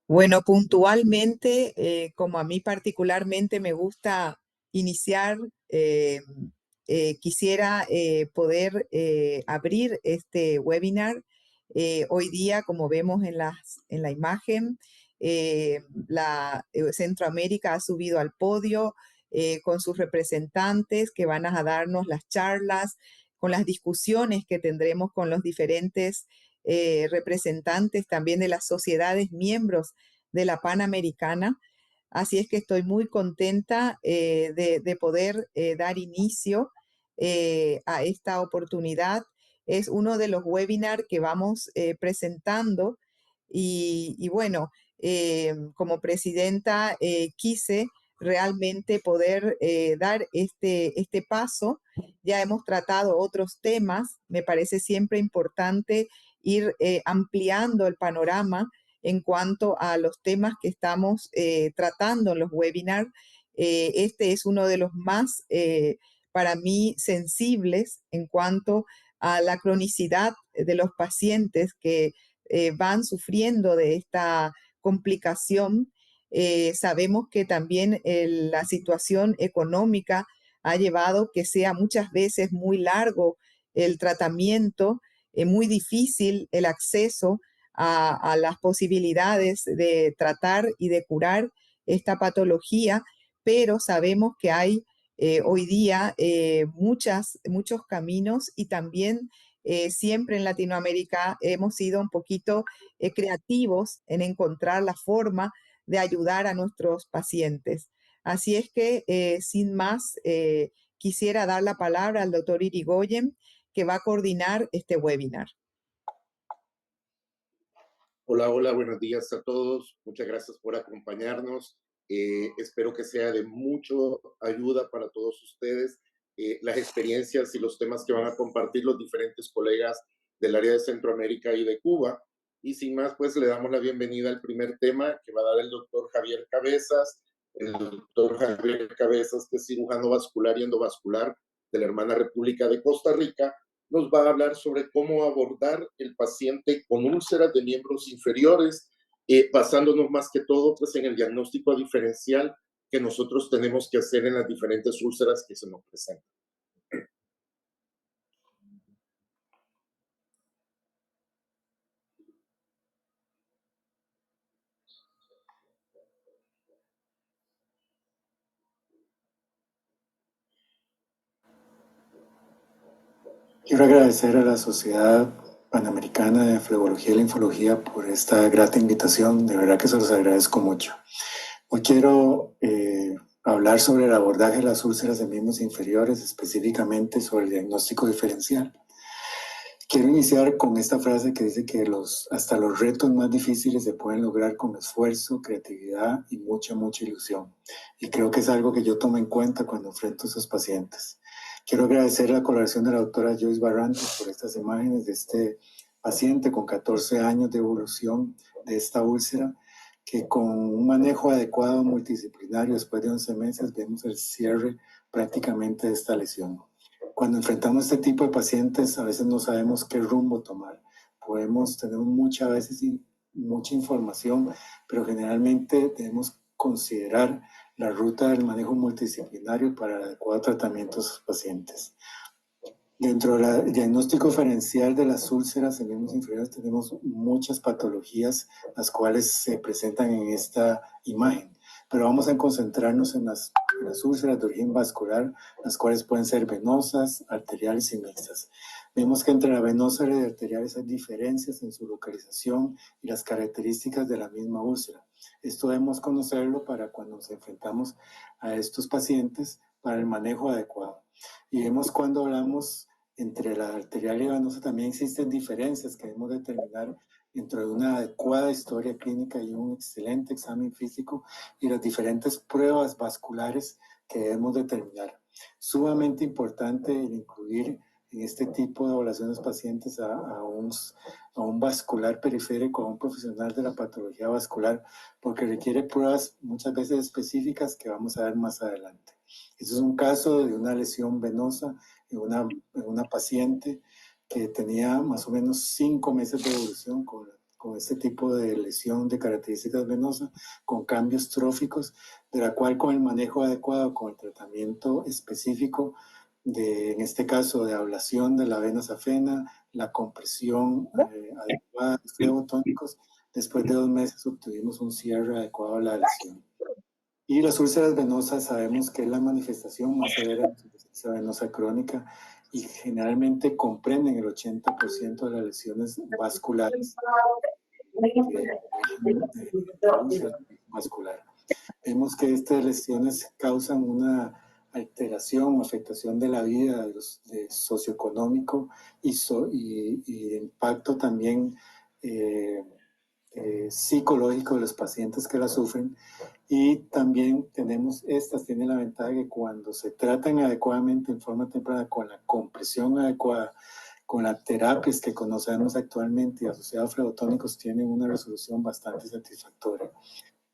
Bueno, puntualmente, como a mí particularmente me gusta iniciar, quisiera poder abrir este webinar. Hoy día, como vemos en la imagen, Centroamérica ha subido al podio con sus representantes que van a darnos las charlas, con las discusiones que tendremos con los diferentes representantes también de las sociedades miembros de la Panamericana. Así es que estoy muy contenta de poder dar inicio a esta oportunidad. Es uno de los webinars que vamos presentando y bueno, como presidenta quise realmente poder dar este paso. Ya hemos tratado otros temas, me parece siempre importante ir ampliando el panorama en cuanto a los temas que estamos tratando en los webinars. Este es uno de los más, para mí, sensibles en cuanto a la cronicidad de los pacientes que van sufriendo de esta complicación. Sabemos que también la situación económica ha llevado que sea muchas veces muy largo el tratamiento, muy difícil el acceso a las posibilidades de tratar y de curar esta patología, pero sabemos que hay hoy día muchos caminos y también siempre en Latinoamérica hemos sido un poquito creativos en encontrar la forma de ayudar a nuestros pacientes. Así es que, sin más, quisiera dar la palabra al doctor Irigoyen, que va a coordinar este webinar. Hola, hola, buenos días a todos. Muchas gracias por acompañarnos. Espero que sea de mucha ayuda para todos ustedes las experiencias y los temas que van a compartir los diferentes colegas del área de Centroamérica y de Cuba. Y sin más, pues le damos la bienvenida al primer tema que va a dar el doctor Javier Cabezas. El doctor Javier Cabezas, que es cirujano vascular y endovascular de la hermana República de Costa Rica, nos va a hablar sobre cómo abordar el paciente con úlceras de miembros inferiores, basándonos más que todo pues, en el diagnóstico diferencial que nosotros tenemos que hacer en las diferentes úlceras que se nos presentan. Quiero agradecer a la Sociedad Panamericana de Flebología y Linfología por esta grata invitación, de verdad que se los agradezco mucho. Hoy quiero hablar sobre el abordaje de las úlceras de miembros inferiores, específicamente sobre el diagnóstico diferencial. Quiero iniciar con esta frase que dice que hasta los retos más difíciles se pueden lograr con esfuerzo, creatividad y mucha ilusión. Y creo que es algo que yo tomo en cuenta cuando enfrento a esos pacientes. Quiero agradecer la colaboración de la doctora Joyce Barrantes por estas imágenes de este paciente con 14 años de evolución de esta úlcera, que con un manejo adecuado multidisciplinario después de 11 meses vemos el cierre prácticamente de esta lesión. Cuando enfrentamos este tipo de pacientes, a veces no sabemos qué rumbo tomar. Podemos tener muchas veces mucha información, pero generalmente debemos considerar la ruta del manejo multidisciplinario para el adecuado tratamiento de sus pacientes. Dentro del diagnóstico diferencial de las úlceras en miembros inferiores tenemos muchas patologías, las cuales se presentan en esta imagen, pero vamos a concentrarnos en las úlceras de origen vascular, las cuales pueden ser venosas, arteriales y mixtas. Vemos que entre la venosa y la arteriales hay diferencias en su localización y las características de la misma úlcera. Esto debemos conocerlo para cuando nos enfrentamos a estos pacientes para el manejo adecuado. Y vemos cuando hablamos entre la arterial y la venosa también existen diferencias que debemos determinar dentro de una adecuada historia clínica y un excelente examen físico y las diferentes pruebas vasculares que debemos determinar. Sumamente importante el incluir en este tipo de evaluaciones pacientes a un vascular periférico, a un profesional de la patología vascular, porque requiere pruebas muchas veces específicas que vamos a ver más adelante. Este es un caso de una lesión venosa en una paciente que tenía más o menos 5 meses de evolución con con este tipo de lesión de características venosas, con cambios tróficos, de la cual con el manejo adecuado, con el tratamiento específico, en este caso de ablación de la vena safena, la compresión adecuada de flebotónicos, después de 2 meses obtuvimos un cierre adecuado de la lesión. Y las úlceras venosas sabemos que es la manifestación más severa de la insuficiencia venosa crónica y generalmente comprenden el 80% de las lesiones vasculares de úlceras vascular. Vemos que estas lesiones causan una alteración o afectación de la vida de socioeconómico y impacto también psicológico de los pacientes que la sufren. Y también tienen la ventaja de que cuando se tratan adecuadamente en forma temprana, con la compresión adecuada, con las terapias que conocemos actualmente y asociados a flebotónicos, tienen una resolución bastante satisfactoria.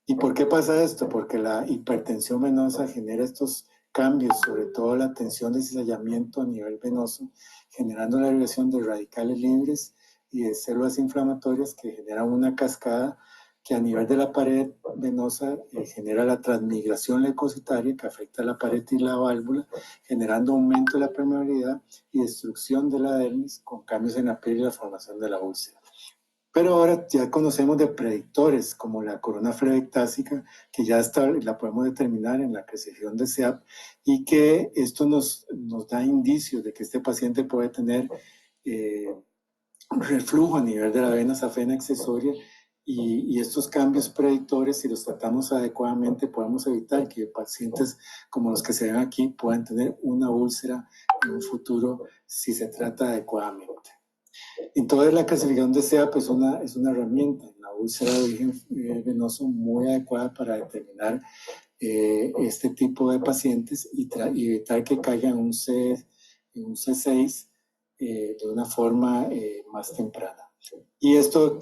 ¿Y por qué pasa esto? Porque la hipertensión venosa genera estos cambios, sobre todo la tensión de cizallamiento a nivel venoso, generando la liberación de radicales libres y de células inflamatorias que generan una cascada que a nivel de la pared venosa genera la transmigración leucocitaria que afecta a la pared y la válvula, generando aumento de la permeabilidad y destrucción de la dermis con cambios en la piel y la formación de la úlcera. Pero ahora ya conocemos de predictores como la corona flebectásica, que ya la podemos determinar en la apreciación de SEAP, y que esto nos da indicios de que este paciente puede tener reflujo a nivel de la vena safena accesoria, y estos cambios predictores, si los tratamos adecuadamente, podemos evitar que pacientes como los que se ven aquí puedan tener una úlcera en un futuro si se trata adecuadamente. Entonces la clasificación de SEAP es una herramienta, la úlcera de origen venoso muy adecuada para determinar este tipo de pacientes y evitar que caigan en un C6 de una forma más temprana. Y esto,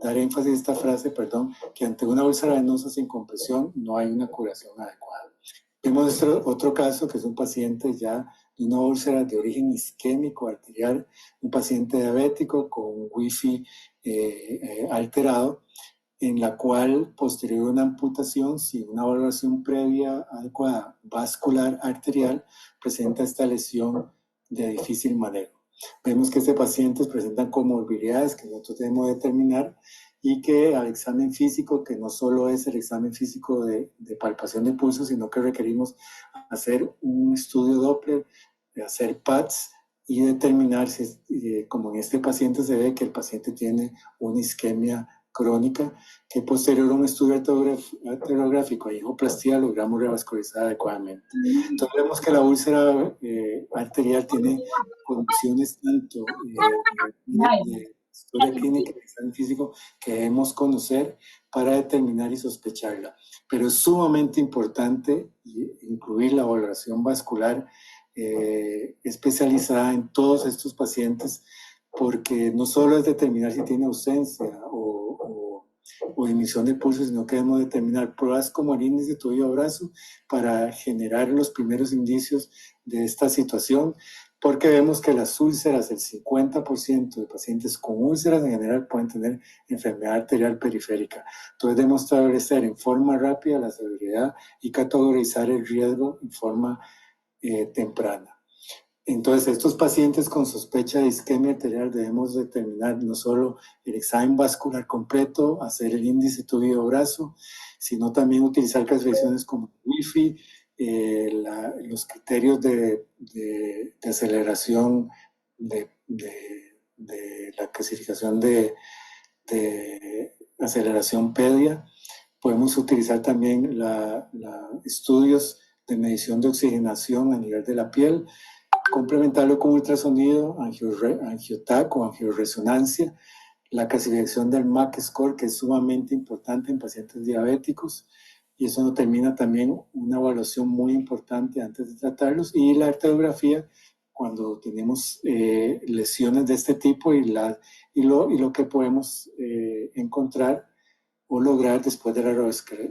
dar énfasis a esta frase, que ante una úlcera venosa sin compresión no hay una curación adecuada. Vemos otro caso que es un paciente ya de una úlcera de origen isquémico arterial, un paciente diabético con un wifi alterado, en la cual posterior a una amputación, sin una valoración previa adecuada vascular arterial, presenta esta lesión de difícil manejo. Vemos que este paciente presenta comorbilidades que nosotros debemos determinar y que al examen físico, que no solo es el examen físico de palpación de pulso, sino que requerimos hacer un estudio Doppler, hacer PATS y determinar si, como en este paciente se ve que el paciente tiene una isquemia crónica, que posterior a un estudio arteriográfico y angioplastia logramos revascularizar adecuadamente. Entonces vemos que la úlcera arterial tiene condiciones tanto de historia clínica y examen físico que debemos conocer para determinar y sospecharla. Pero es sumamente importante incluir la valoración vascular especializada en todos estos pacientes, porque no solo es determinar si tiene ausencia o emisión de pulso, sino que debemos determinar pruebas como el índice tobillo-brazo para generar los primeros indicios de esta situación, porque vemos que las úlceras, el 50% de pacientes con úlceras en general pueden tener enfermedad arterial periférica. Entonces debemos establecer en forma rápida la severidad y categorizar el riesgo en forma temprana. Entonces, estos pacientes con sospecha de isquemia arterial debemos determinar no solo el examen vascular completo, hacer el índice tobillo-brazo, sino también utilizar clasificaciones como WIFI, los criterios de aceleración de la clasificación de aceleración PEDIA. Podemos utilizar también estudios de medición de oxigenación a nivel de la piel, complementarlo con ultrasonido, angiotac o angioresonancia, la clasificación del MAC score, que es sumamente importante en pacientes diabéticos, y eso nos termina también una evaluación muy importante antes de tratarlos, y la arteriografía cuando tenemos lesiones de este tipo y lo que podemos encontrar o lograr después de la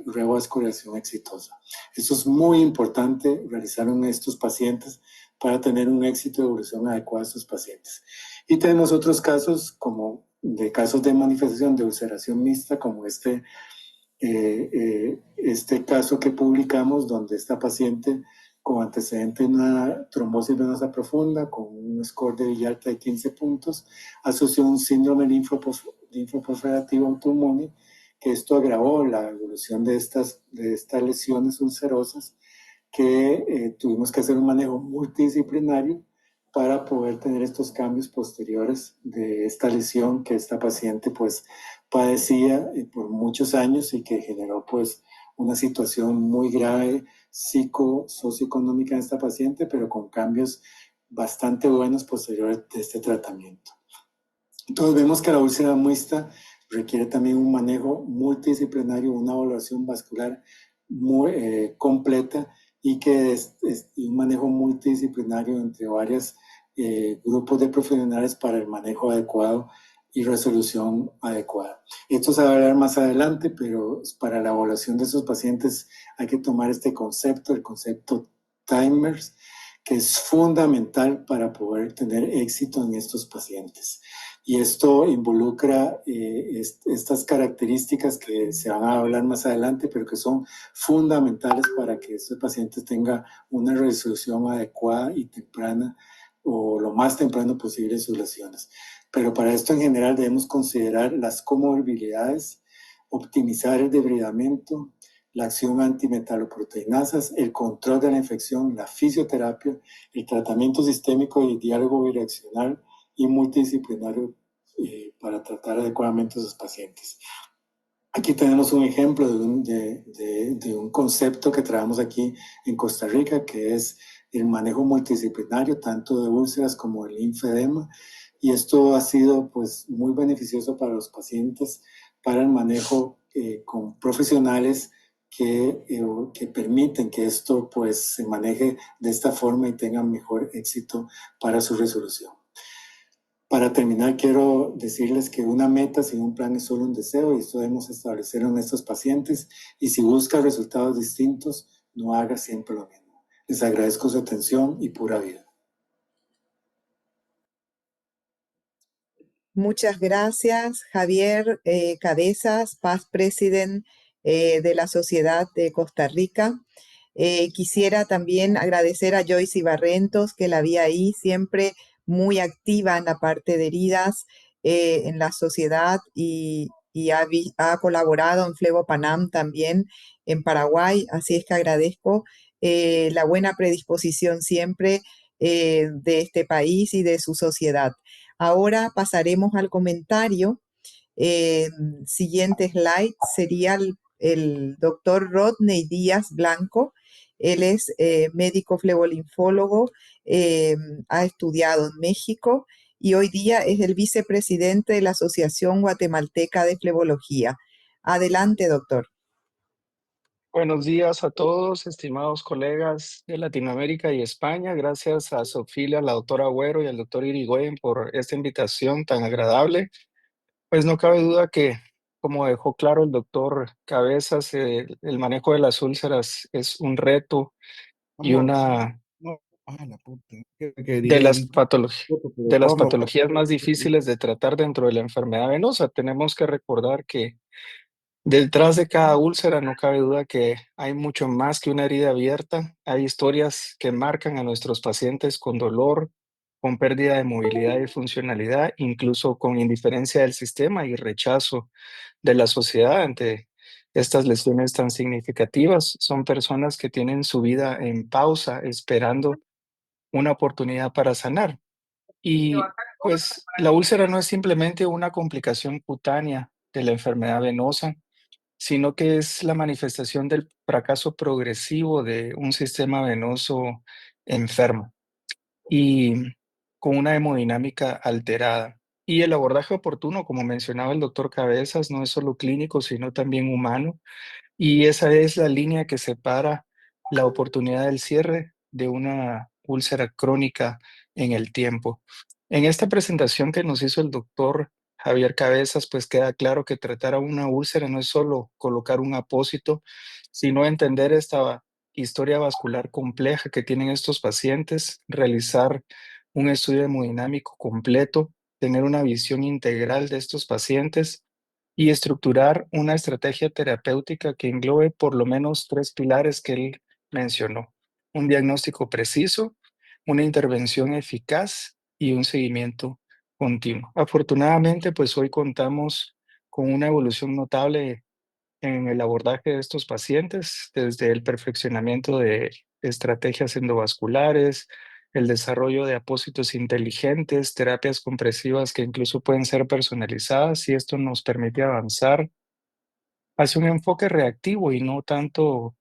revascularización exitosa. Esto es muy importante realizar en estos pacientes para tener un éxito de evolución adecuado a estos pacientes. Y tenemos otros casos como de casos de manifestación de ulceración mixta, como este caso que publicamos, donde esta paciente con antecedente de una trombosis venosa profunda, con un score de Villalta de 15 puntos, asoció un síndrome linfoproliferativa autoinmune, que esto agravó la evolución de estas lesiones ulcerosas, que tuvimos que hacer un manejo multidisciplinario para poder tener estos cambios posteriores de esta lesión que esta paciente pues padecía por muchos años y que generó pues una situación muy grave socioeconómica en esta paciente, pero con cambios bastante buenos posteriores de este tratamiento. Entonces vemos que la úlcera mixta requiere también un manejo multidisciplinario, una evaluación vascular muy completa, y que es un manejo multidisciplinario entre varios grupos de profesionales para el manejo adecuado y resolución adecuada. Esto se va a hablar más adelante, pero para la evaluación de esos pacientes hay que tomar este concepto, el concepto timers, que es fundamental para poder tener éxito en estos pacientes. Y esto involucra estas características que se van a hablar más adelante, pero que son fundamentales para que estos pacientes tengan una resolución adecuada y temprana, o lo más temprano posible, sus lesiones. Pero para esto en general debemos considerar las comorbilidades, optimizar el debridamiento, la acción antimetaloproteinasas, el control de la infección, la fisioterapia, el tratamiento sistémico y diálogo bidireccional y multidisciplinario para tratar adecuadamente a sus pacientes. Aquí tenemos un ejemplo de un concepto que traemos aquí en Costa Rica, que es el manejo multidisciplinario, tanto de úlceras como el linfedema, y esto ha sido pues muy beneficioso para los pacientes, para el manejo con profesionales que permiten que esto pues se maneje de esta forma y tenga mejor éxito para su resolución. Para terminar, quiero decirles que una meta sin un plan es solo un deseo, y esto debemos establecerlo en estos pacientes, y si busca resultados distintos, no haga siempre lo mismo. Les agradezco su atención y pura vida. Muchas gracias, Javier Cabezas, Past President de la Sociedad de Costa Rica. Quisiera también agradecer a Joyce Ibarrentos, que la vi ahí siempre muy activa en la parte de heridas en la sociedad, y ha colaborado en Flebopanam también en Paraguay, así es que agradezco la buena predisposición siempre de este país y de su sociedad. Ahora pasaremos al comentario. Eh, Siguiente slide sería el doctor Rodney Díaz Blanco. Él es médico flebolinfólogo, eh, ha estudiado en México y hoy día es el vicepresidente de la Asociación Guatemalteca de Flebología. Adelante, doctor. Buenos días a todos, estimados colegas de Latinoamérica y España. Gracias a Sofía, a la doctora Agüero y al doctor Irigoyen por esta invitación tan agradable. Pues no cabe duda que, como dejó claro el doctor Cabezas, el manejo de las úlceras es un reto y una de las patologías más difíciles de tratar dentro de la enfermedad venosa. Tenemos que recordar que detrás de cada úlcera no cabe duda que hay mucho más que una herida abierta. Hay historias que marcan a nuestros pacientes con dolor, con pérdida de movilidad y funcionalidad, incluso con indiferencia del sistema y rechazo de la sociedad ante estas lesiones tan significativas. Son personas que tienen su vida en pausa, esperando una oportunidad para sanar. Y pues la úlcera no es simplemente una complicación cutánea de la enfermedad venosa, sino que es la manifestación del fracaso progresivo de un sistema venoso enfermo y con una hemodinámica alterada. Y el abordaje oportuno, como mencionaba el doctor Cabezas, no es solo clínico, sino también humano. Y esa es la línea que separa la oportunidad del cierre de una úlcera crónica en el tiempo. En esta presentación que nos hizo el doctor Javier Cabezas, pues queda claro que tratar a una úlcera no es solo colocar un apósito, sino entender esta historia vascular compleja que tienen estos pacientes, realizar un estudio hemodinámico completo, tener una visión integral de estos pacientes y estructurar una estrategia terapéutica que englobe por lo menos 3 pilares que él mencionó: un diagnóstico preciso, una intervención eficaz y un seguimiento continuo. Afortunadamente, pues hoy contamos con una evolución notable en el abordaje de estos pacientes, desde el perfeccionamiento de estrategias endovasculares, el desarrollo de apósitos inteligentes, terapias compresivas que incluso pueden ser personalizadas, y esto nos permite avanzar hacia un enfoque reactivo y no tanto,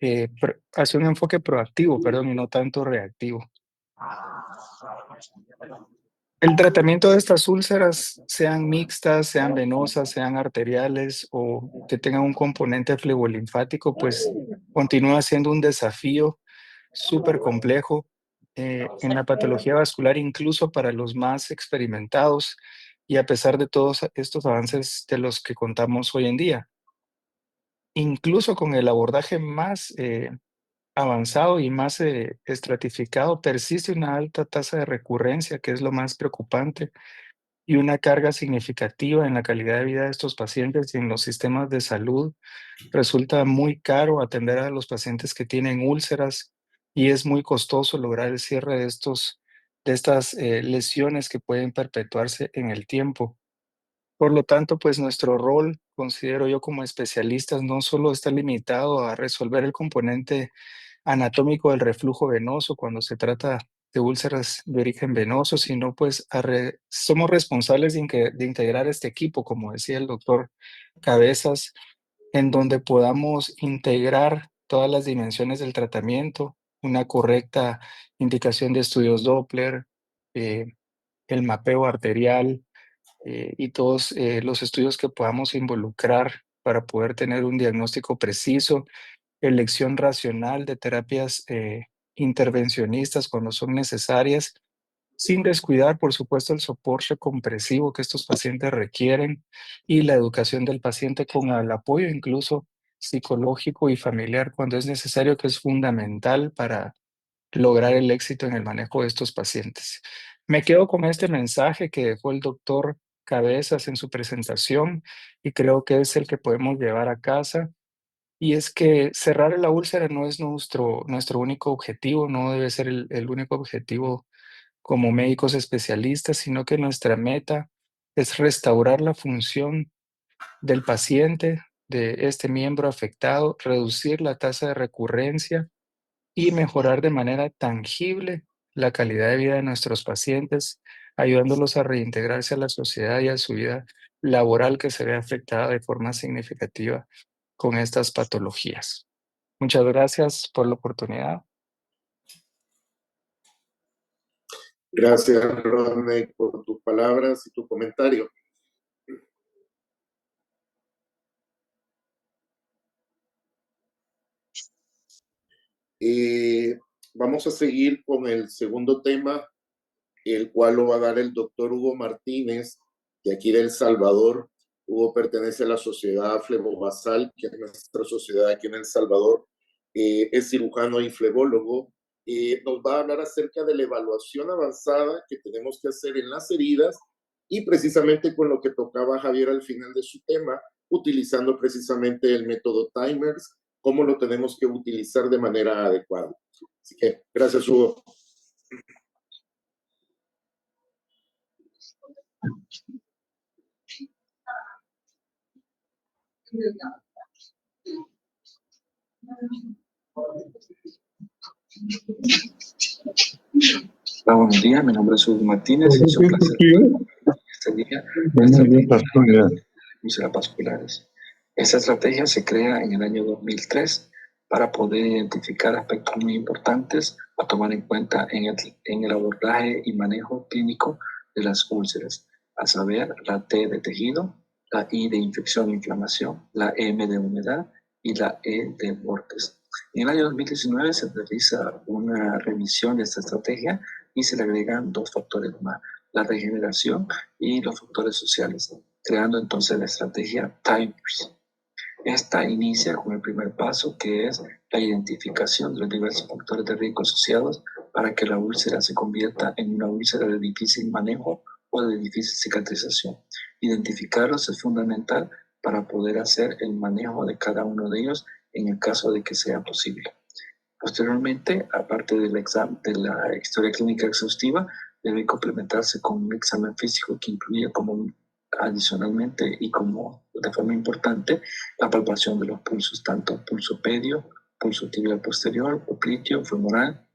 hacia un enfoque proactivo, perdón, y no tanto reactivo. El tratamiento de estas úlceras, sean mixtas, sean venosas, sean arteriales o que tengan un componente flebolinfático, pues continúa siendo un desafío súper complejo en la patología vascular, incluso para los más experimentados, y a pesar de todos estos avances de los que contamos hoy en día. Incluso con el abordaje más avanzado y más estratificado, persiste una alta tasa de recurrencia, que es lo más preocupante, y una carga significativa en la calidad de vida de estos pacientes y en los sistemas de salud. Resulta muy caro atender a los pacientes que tienen úlceras y es muy costoso lograr el cierre de estas lesiones que pueden perpetuarse en el tiempo. Por lo tanto, pues nuestro rol, considero yo como especialistas, no solo está limitado a resolver el componente anatómico del reflujo venoso cuando se trata de úlceras de origen venoso, sino pues somos responsables de integrar este equipo, como decía el doctor Cabezas, en donde podamos integrar todas las dimensiones del tratamiento, una correcta indicación de estudios Doppler, eh, el mapeo arterial, y todos los estudios que podamos involucrar para poder tener un diagnóstico preciso, elección racional de terapias intervencionistas cuando son necesarias, sin descuidar, por supuesto, el soporte compresivo que estos pacientes requieren y la educación del paciente con el apoyo incluso psicológico y familiar cuando es necesario, que es fundamental para lograr el éxito en el manejo de estos pacientes. Me quedo con este mensaje que dejó el doctor Cabezas en su presentación y creo que es el que podemos llevar a casa. Y es que cerrar la úlcera no es nuestro único objetivo, no debe ser el único objetivo como médicos especialistas, sino que nuestra meta es restaurar la función del paciente, de este miembro afectado, reducir la tasa de recurrencia y mejorar de manera tangible la calidad de vida de nuestros pacientes, ayudándolos a reintegrarse a la sociedad y a su vida laboral que se ve afectada de forma significativa con estas patologías. Muchas gracias por la oportunidad. Gracias, Rodney, por tus palabras y tu comentario. Vamos a seguir con el segundo tema, el cual lo va a dar el doctor Hugo Martínez, de aquí de El Salvador. Hugo pertenece a la Sociedad Flebobasal, que es nuestra sociedad aquí en El Salvador. Es cirujano y flebólogo. Nos va a hablar acerca de la evaluación avanzada que tenemos que hacer en las heridas y precisamente con lo que tocaba Javier al final de su tema, utilizando precisamente el método Timers, cómo lo tenemos que utilizar de manera adecuada. Así que, gracias, Hugo. Hola, buenos días, mi nombre es Hugo Martínez y es un placer este día de úlceras vasculares. Esta estrategia se crea en el año 2003 para poder identificar aspectos muy importantes a tomar en cuenta en el abordaje y manejo clínico de las úlceras, a saber, la T de tejido, la I de infección e inflamación, la M de humedad y la E de vortex. En el año 2019 se realiza una revisión de esta estrategia y se le agregan 2 factores más, la regeneración y los factores sociales, creando entonces la estrategia Timers. Esta inicia con el primer paso, que es la identificación de los diversos factores de riesgo asociados para que la úlcera se convierta en una úlcera de difícil manejo o de difícil cicatrización. Identificarlos es fundamental para poder hacer el manejo de cada uno de ellos en el caso de que sea posible. Posteriormente, aparte del examen, de la historia clínica exhaustiva, debe complementarse con un examen físico que incluye adicionalmente y como de forma importante la palpación de los pulsos, tanto pulso pedio, pulso tibial posterior, popliteo, femoral,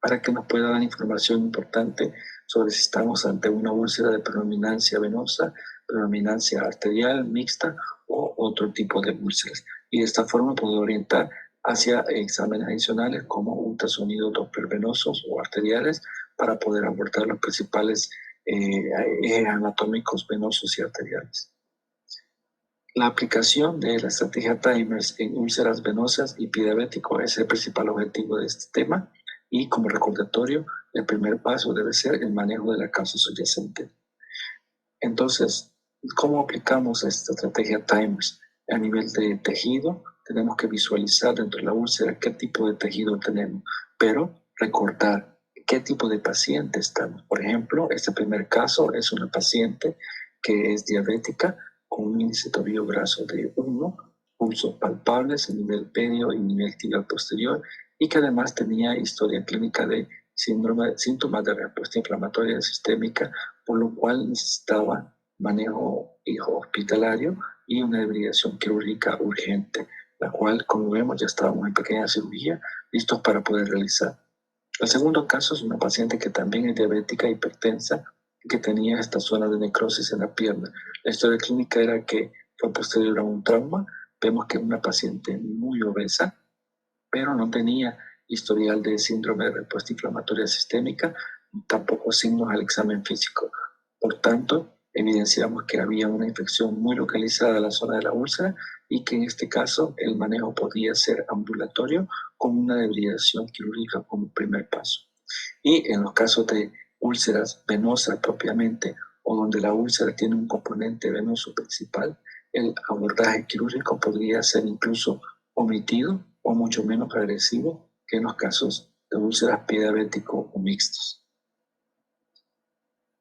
para que nos pueda dar información importante sobre si estamos ante una úlcera de predominancia venosa, predominancia arterial, mixta o otro tipo de úlceras. Y de esta forma puedo orientar hacia exámenes adicionales como ultrasonido Doppler venosos o arteriales para poder abordar los principales ejes anatómicos venosos y arteriales. La aplicación de la estrategia Timers en úlceras venosas y pie diabético es el principal objetivo de este tema. Y como recordatorio, el primer paso debe ser el manejo de la causa subyacente. Entonces, ¿cómo aplicamos esta estrategia Timers? A nivel de tejido, tenemos que visualizar dentro de la úlcera qué tipo de tejido tenemos, pero recordar qué tipo de paciente estamos. Por ejemplo, este primer caso es una paciente que es diabética con un índice tobillo graso de 1, pulsos palpables a nivel pedio y nivel tibial posterior, y que además tenía historia clínica de síntomas de respuesta inflamatoria sistémica, por lo cual necesitaba manejo hospitalario y una debridación quirúrgica urgente, la cual, como vemos, ya estábamos en pequeña cirugía, listos para poder realizar. El segundo caso es una paciente que también es diabética hipertensa, que tenía esta zona de necrosis en la pierna. La historia clínica era que fue posterior a un trauma. Vemos que es una paciente muy obesa, pero no tenía historial de síndrome de respuesta inflamatoria sistémica, tampoco signos al examen físico. Por tanto, evidenciamos que había una infección muy localizada en la zona de la úlcera y que en este caso el manejo podía ser ambulatorio con una debridación quirúrgica como primer paso. Y en los casos de úlceras venosas propiamente o donde la úlcera tiene un componente venoso principal, el abordaje quirúrgico podría ser incluso omitido o mucho menos agresivo que en los casos de úlceras pie diabético o mixtos.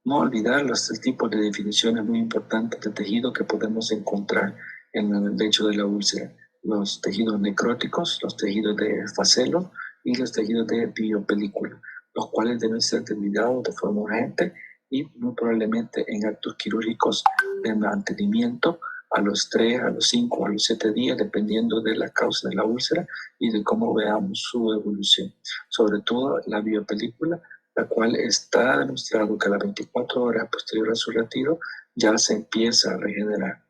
No olvidar los tres tipos de definiciones muy importantes de tejido que podemos encontrar en el lecho de la úlcera: los tejidos necróticos, los tejidos de facelo y los tejidos de biopelícula, los cuales deben ser terminados de forma urgente y muy probablemente en actos quirúrgicos de mantenimiento a los 3, a los 5 o a los 7 días, dependiendo de la causa de la úlcera y de cómo veamos su evolución. Sobre todo la biopelícula, la cual está demostrado que a las 24 horas posterior a su retiro ya se empieza a regenerar.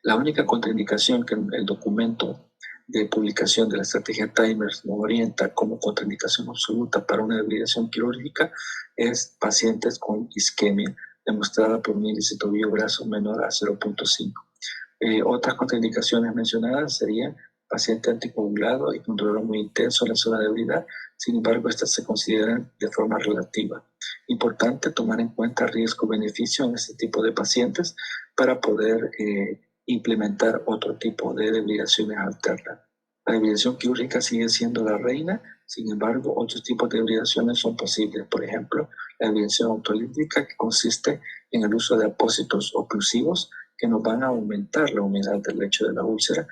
La única contraindicación que el documento de publicación de la estrategia Timers nos orienta como contraindicación absoluta para una debridación quirúrgica es pacientes con isquemia, demostrada por un índice tobillo graso menor a 0.5. Otras contraindicaciones mencionadas serían paciente anticoagulado y con dolor muy intenso en la zona de debilidad. Sin embargo, estas se consideran de forma relativa. Importante tomar en cuenta riesgo-beneficio en este tipo de pacientes para poder implementar otro tipo de debridaciones alternas. La debridación quirúrgica sigue siendo la reina, sin embargo, otros tipos de debridaciones son posibles. Por ejemplo, la debridación autolítica, que consiste en el uso de apósitos oclusivos que nos van a aumentar la humedad del lecho de la úlcera,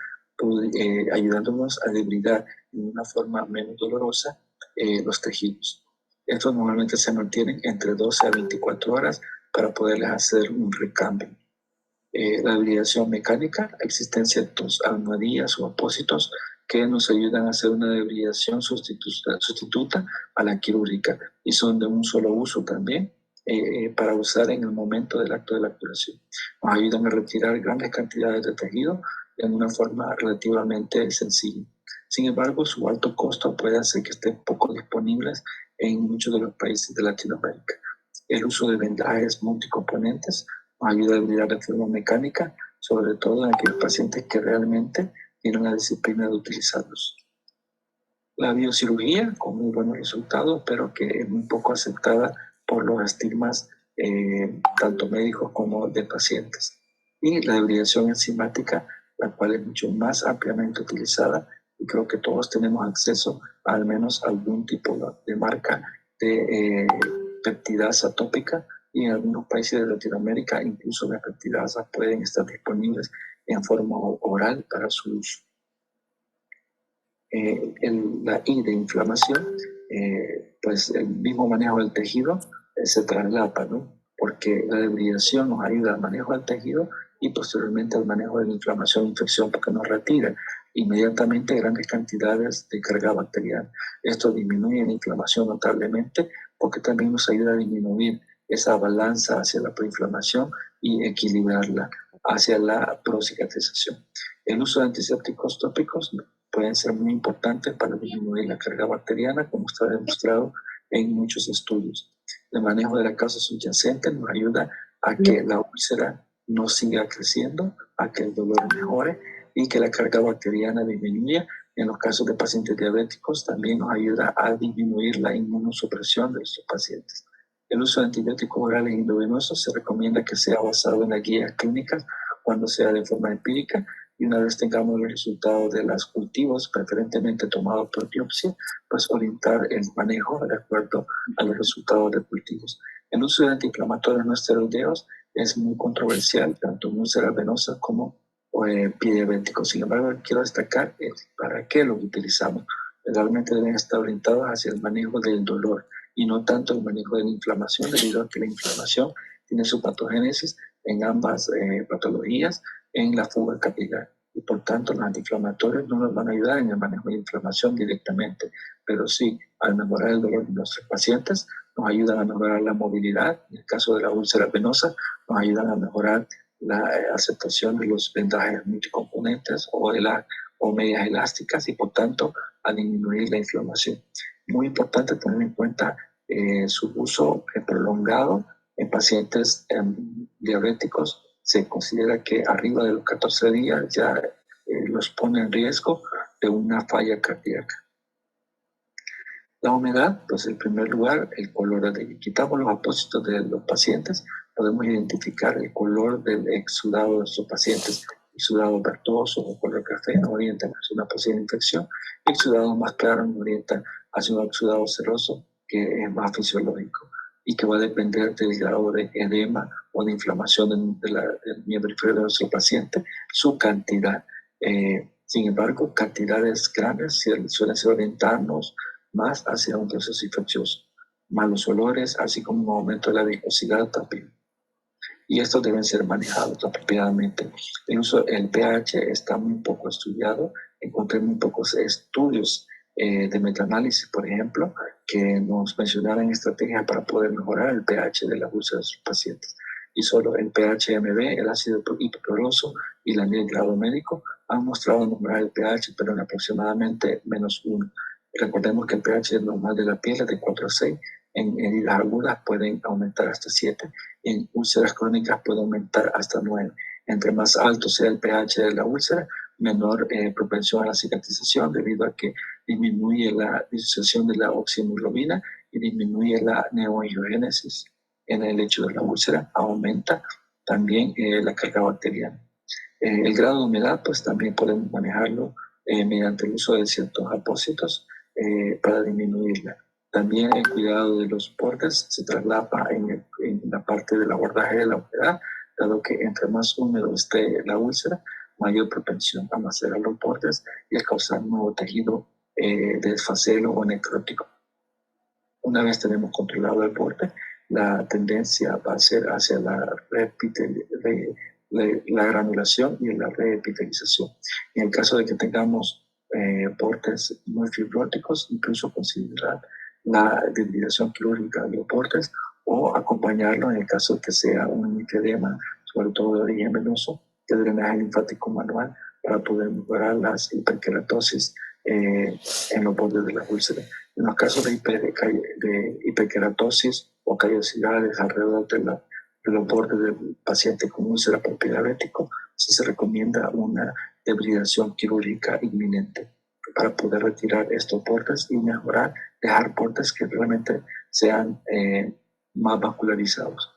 ayudándonos a debridar de una forma menos dolorosa los tejidos. Estos normalmente se mantienen entre 12 a 24 horas para poderles hacer un recambio. La debridación mecánica, existencia de almohadillas o apósitos que nos ayudan a hacer una debridación sustituta a la quirúrgica y son de un solo uso también, para usar en el momento del acto de la curación. Nos ayudan a retirar grandes cantidades de tejido en una forma relativamente sencilla. Sin embargo, su alto costo puede hacer que estén poco disponibles en muchos de los países de Latinoamérica. El uso de vendajes multicomponentes nos ayuda a debridar de forma mecánica, sobre todo en aquellos pacientes que realmente tienen la disciplina de utilizarlos. La biocirugía, con muy buenos resultados, pero que es muy poco aceptada por los estigmas tanto médicos como de pacientes. Y la debridación enzimática, la cual es mucho más ampliamente utilizada y creo que todos tenemos acceso a al menos algún tipo de marca de peptidasa tópica, y en algunos países de Latinoamérica incluso las peptidasas pueden estar disponibles en forma oral para su uso. La I de inflamación, pues el mismo manejo del tejido se traslapa, ¿no? Porque la debridación nos ayuda al manejo del tejido y posteriormente al manejo de la inflamación e infección, porque nos retira inmediatamente grandes cantidades de carga bacteriana. Esto disminuye la inflamación notablemente, porque también nos ayuda a disminuir esa balanza hacia la proinflamación y equilibrarla hacia la procicatrización. El uso de antisépticos tópicos pueden ser muy importantes para disminuir la carga bacteriana, como está demostrado en muchos estudios. El manejo de la causa subyacente nos ayuda a que la úlcera no siga creciendo, a que el dolor mejore y que la carga bacteriana disminuya. En los casos de pacientes diabéticos también nos ayuda a disminuir la inmunosupresión de estos pacientes. El uso de antibióticos orales endovenosos se recomienda que sea basado en las guías clínicas cuando sea de forma empírica, y una vez tengamos los resultados de los cultivos, preferentemente tomados por biopsia, pues orientar el manejo de acuerdo a los resultados de cultivos. El uso de antiinflamatorios no esteroideos es muy controversial, tanto en úlceras venosas como pie diabético. Sin embargo, quiero destacar para qué los utilizamos. Realmente deben estar orientados hacia el manejo del dolor y no tanto el manejo de la inflamación, debido a que la inflamación tiene su patogénesis en ambas patologías en la fuga capilar. Y por tanto, los antiinflamatorios no nos van a ayudar en el manejo de inflamación directamente, pero sí, al mejorar el dolor de nuestros pacientes, nos ayudan a mejorar la movilidad. En el caso de la úlcera venosa, nos ayudan a mejorar la aceptación de los vendajes multicomponentes o medias elásticas, y por tanto a disminuir la inflamación. Muy importante tener en cuenta su uso prolongado en pacientes diabéticos. Se considera que arriba de los 14 días ya los pone en riesgo de una falla cardíaca. La humedad, pues en primer lugar, el color. Quitamos los apósitos de los pacientes, podemos identificar el color del exudado de estos pacientes. Exudado verdoso o color café nos orientan hacia una posible infección. Exudado más claro nos orientan hacia un exudado seroso, que es más fisiológico y que va a depender del grado de edema o de inflamación del miembro inferior de nuestro paciente, su cantidad. Sin embargo, cantidades grandes suelen ser orientarnos más hacia un proceso infeccioso. Malos olores, así como un aumento de la viscosidad también. Y estos deben ser manejados apropiadamente. El pH está muy poco estudiado. Encontré muy pocos estudios de metaanálisis, por ejemplo, que nos mencionaran estrategias para poder mejorar el pH de la úlcera de sus pacientes. Y solo el pH-MB, el ácido hipocloroso y la miel grado médico han mostrado mejorar el pH, pero en aproximadamente -1. Recordemos que el pH normal de la piel es de 4 a 6. En heridas agudas pueden aumentar hasta 7. En úlceras crónicas puede aumentar hasta 9. Entre más alto sea el pH de la úlcera, menor propensión a la cicatrización, debido a que disminuye la disociación de la oxihemoglobina y disminuye la neoangiogénesis en el lecho de la úlcera. Aumenta también la carga bacteriana. El grado de humedad, pues también podemos manejarlo mediante el uso de ciertos apósitos para disminuirla. También el cuidado de los bordes se traslapa en la parte del abordaje de la humedad, dado que entre más húmedo esté la úlcera, mayor propensión a macerar los bordes y a causar nuevo tejido desfacelo o necrótico. Una vez tenemos controlado el borde, la tendencia va a ser hacia la granulación y la reepitelización. En el caso de que tengamos bordes muy fibróticos, incluso considerar la debilización quirúrgica de los bordes, o acompañarlo en el caso de que sea un linfedema, sobre todo de origen venoso, de drenaje linfático manual, para poder mejorar las hiperkeratosis en los bordes de la úlcera. En los casos de hiperkeratosis o callosidades alrededor de los bordes del paciente con úlcera por pie diabético, sí se recomienda una debridación quirúrgica inminente para poder retirar estos bordes y dejar bordes que realmente sean más vascularizados.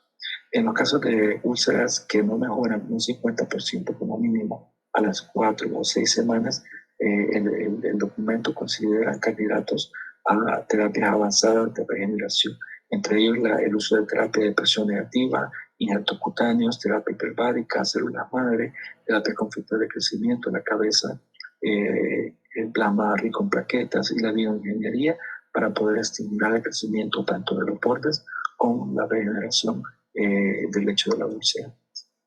En los casos de úlceras que no mejoran un 50% como mínimo a las 4 o 6 semanas, el documento considera candidatos a terapias avanzadas de regeneración, entre ellos el uso de terapia de presión negativa, injertos cutáneos, terapia hiperbárica, células madre, terapia con factor de crecimiento de la cabeza, el plasma rico en plaquetas y la bioingeniería para poder estimular el crecimiento tanto de los bordes como la regeneración del lecho de la úlcera.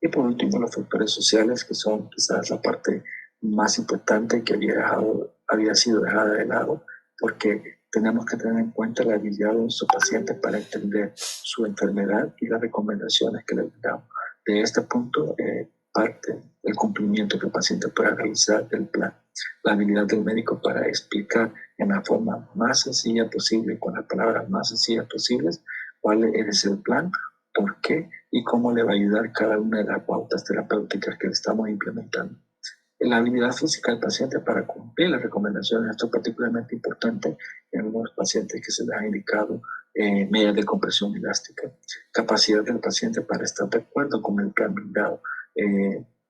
Y por último, los factores sociales, que son quizás la parte más importante que había sido dejada de lado, porque tenemos que tener en cuenta la habilidad de nuestros pacientes para entender su enfermedad y las recomendaciones que les damos. De este punto parte el cumplimiento que el paciente pueda realizar del plan. La habilidad del médico para explicar en la forma más sencilla posible, con las palabras más sencillas posibles, cuál es el plan, por qué y cómo le va a ayudar cada una de las pautas terapéuticas que le estamos implementando. La habilidad física del paciente para cumplir las recomendaciones, esto es particularmente importante en algunos pacientes que se les ha indicado medidas de compresión elástica. Capacidad del paciente para estar de acuerdo con el plan brindado.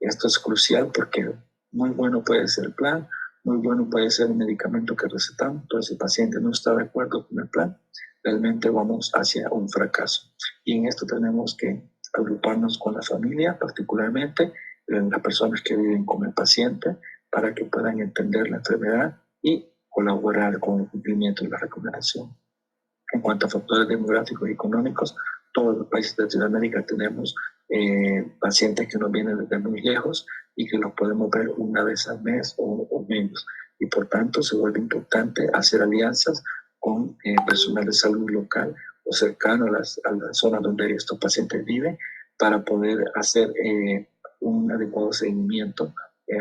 Esto es crucial porque muy bueno puede ser el plan, muy bueno puede ser el medicamento que recetamos, pero si el paciente no está de acuerdo con el plan, realmente vamos hacia un fracaso. Y en esto tenemos que agruparnos con la familia, particularmente las personas que viven con el paciente, para que puedan entender la enfermedad y colaborar con el cumplimiento de la recomendación. En cuanto a factores demográficos y económicos, todos los países de Latinoamérica tenemos pacientes que nos vienen desde muy lejos y que los podemos ver una vez al mes o menos. Y por tanto se vuelve importante hacer alianzas con personal de salud local o cercano a las zonas donde estos pacientes viven para poder hacer un adecuado seguimiento.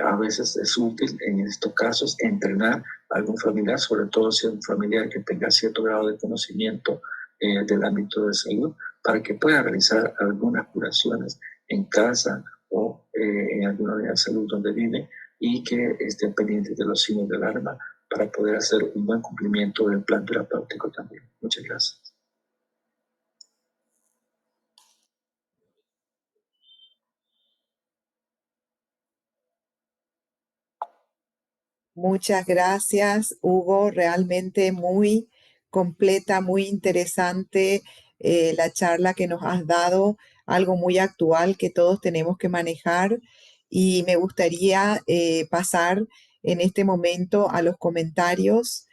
A veces es útil en estos casos entrenar a algún familiar, sobre todo si es un familiar que tenga cierto grado de conocimiento del ámbito de salud, para que pueda realizar algunas curaciones en casa o en alguna unidad de salud donde vive y que estén pendientes de los signos de alarma para poder hacer un buen cumplimiento del plan terapéutico también. Muchas gracias. Muchas gracias, Hugo. Realmente muy completa, muy interesante la charla que nos has dado, algo muy actual que todos tenemos que manejar. Y me gustaría pasar en este momento a los comentarios.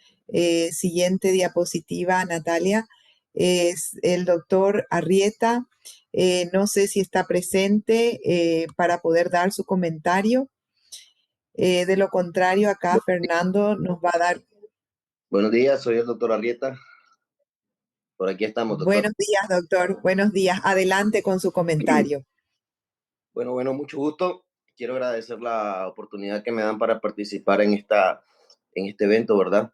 Siguiente diapositiva, Natalia, es el doctor Arrieta. No sé si está presente para poder dar su comentario. De lo contrario, acá Fernando nos va a dar. Buenos días, soy el doctor Arrieta. Por aquí estamos, doctor. Buenos días, doctor. Buenos días. Adelante con su comentario. Bueno, mucho gusto. Quiero agradecer la oportunidad que me dan para participar en este evento, ¿verdad?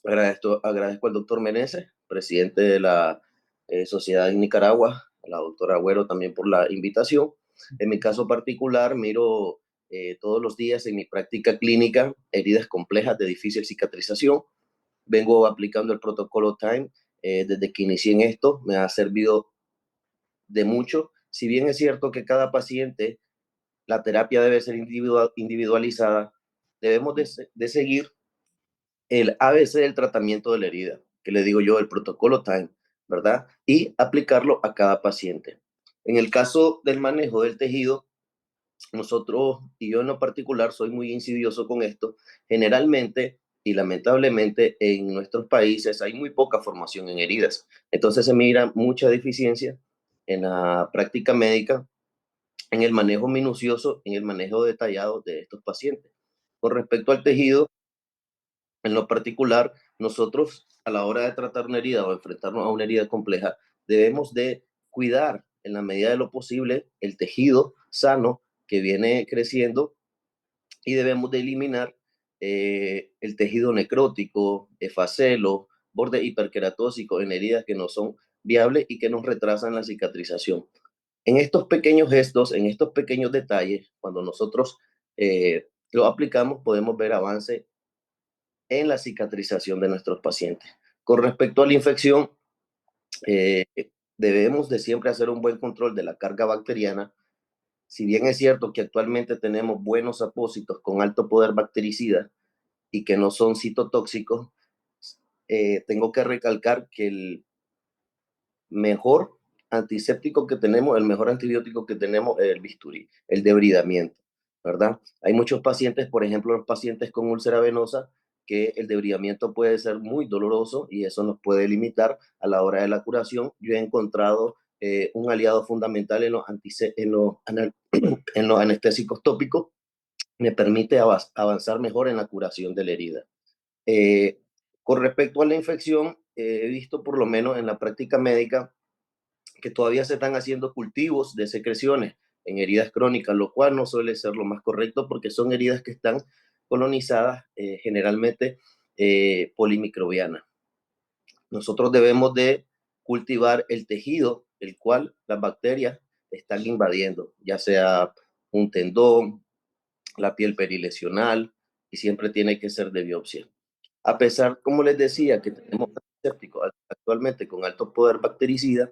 Agradezco al doctor Meneses, presidente de la Sociedad en Nicaragua, a la doctora Agüero también por la invitación. En mi caso particular, miro todos los días en mi práctica clínica heridas complejas de difícil cicatrización. Vengo aplicando el protocolo TIME desde que inicié en esto. Me ha servido de mucho. Si bien es cierto que cada paciente, la terapia debe ser individualizada, debemos de seguir el ABC del tratamiento de la herida, que le digo yo, el protocolo TIME, ¿verdad? Y aplicarlo a cada paciente. En el caso del manejo del tejido, nosotros, y yo en lo particular, soy muy insidioso con esto. Generalmente y lamentablemente en nuestros países hay muy poca formación en heridas. Entonces se mira mucha deficiencia en la práctica médica, en el manejo minucioso, en el manejo detallado de estos pacientes. Con respecto al tejido, en lo particular, nosotros a la hora de tratar una herida o enfrentarnos a una herida compleja, debemos de cuidar en la medida de lo posible el tejido sano que viene creciendo y debemos de eliminar el tejido necrótico, efacelo, borde hiperqueratósico en heridas que no son viables y que nos retrasan la cicatrización. En estos pequeños gestos, en estos pequeños detalles, cuando nosotros lo aplicamos, podemos ver avance en la cicatrización de nuestros pacientes. Con respecto a la infección, eh, debemos de siempre hacer un buen control de la carga bacteriana. Si bien es cierto que actualmente tenemos buenos apósitos con alto poder bactericida, y que no son citotóxicos, tengo que recalcar que el mejor antiséptico que tenemos, el mejor antibiótico que tenemos es el bisturí, el debridamiento, ¿verdad? Hay muchos pacientes, por ejemplo, los pacientes con úlcera venosa, que el debridamiento puede ser muy doloroso y eso nos puede limitar a la hora de la curación. Yo he encontrado un aliado fundamental en los anestésicos tópicos, me permite avanzar mejor en la curación de la herida. Eh, con respecto a la infección, he visto por lo menos en la práctica médica que todavía se están haciendo cultivos de secreciones en heridas crónicas, lo cual no suele ser lo más correcto porque son heridas que están colonizadas generalmente polimicrobianas. Nosotros debemos de cultivar el tejido el cual las bacterias están invadiendo, ya sea un tendón, la piel perilesional, y siempre tiene que ser de biopsia. A pesar, como les decía, que tenemos antisépticos actualmente con alto poder bactericida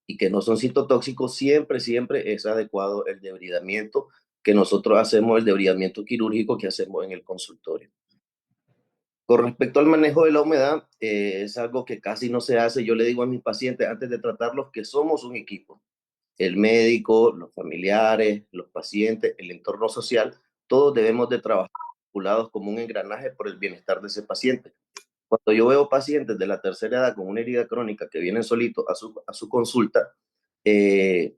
y que no son citotóxicos, siempre es adecuado el debridamiento que nosotros hacemos, el debridamiento quirúrgico que hacemos en el consultorio. Con respecto al manejo de la humedad, es algo que casi no se hace. Yo le digo a mis pacientes antes de tratarlos que somos un equipo. El médico, los familiares, los pacientes, el entorno social, todos debemos de trabajar articulados como un engranaje por el bienestar de ese paciente. Cuando yo veo pacientes de la tercera edad con una herida crónica que vienen solitos a su consulta, eh,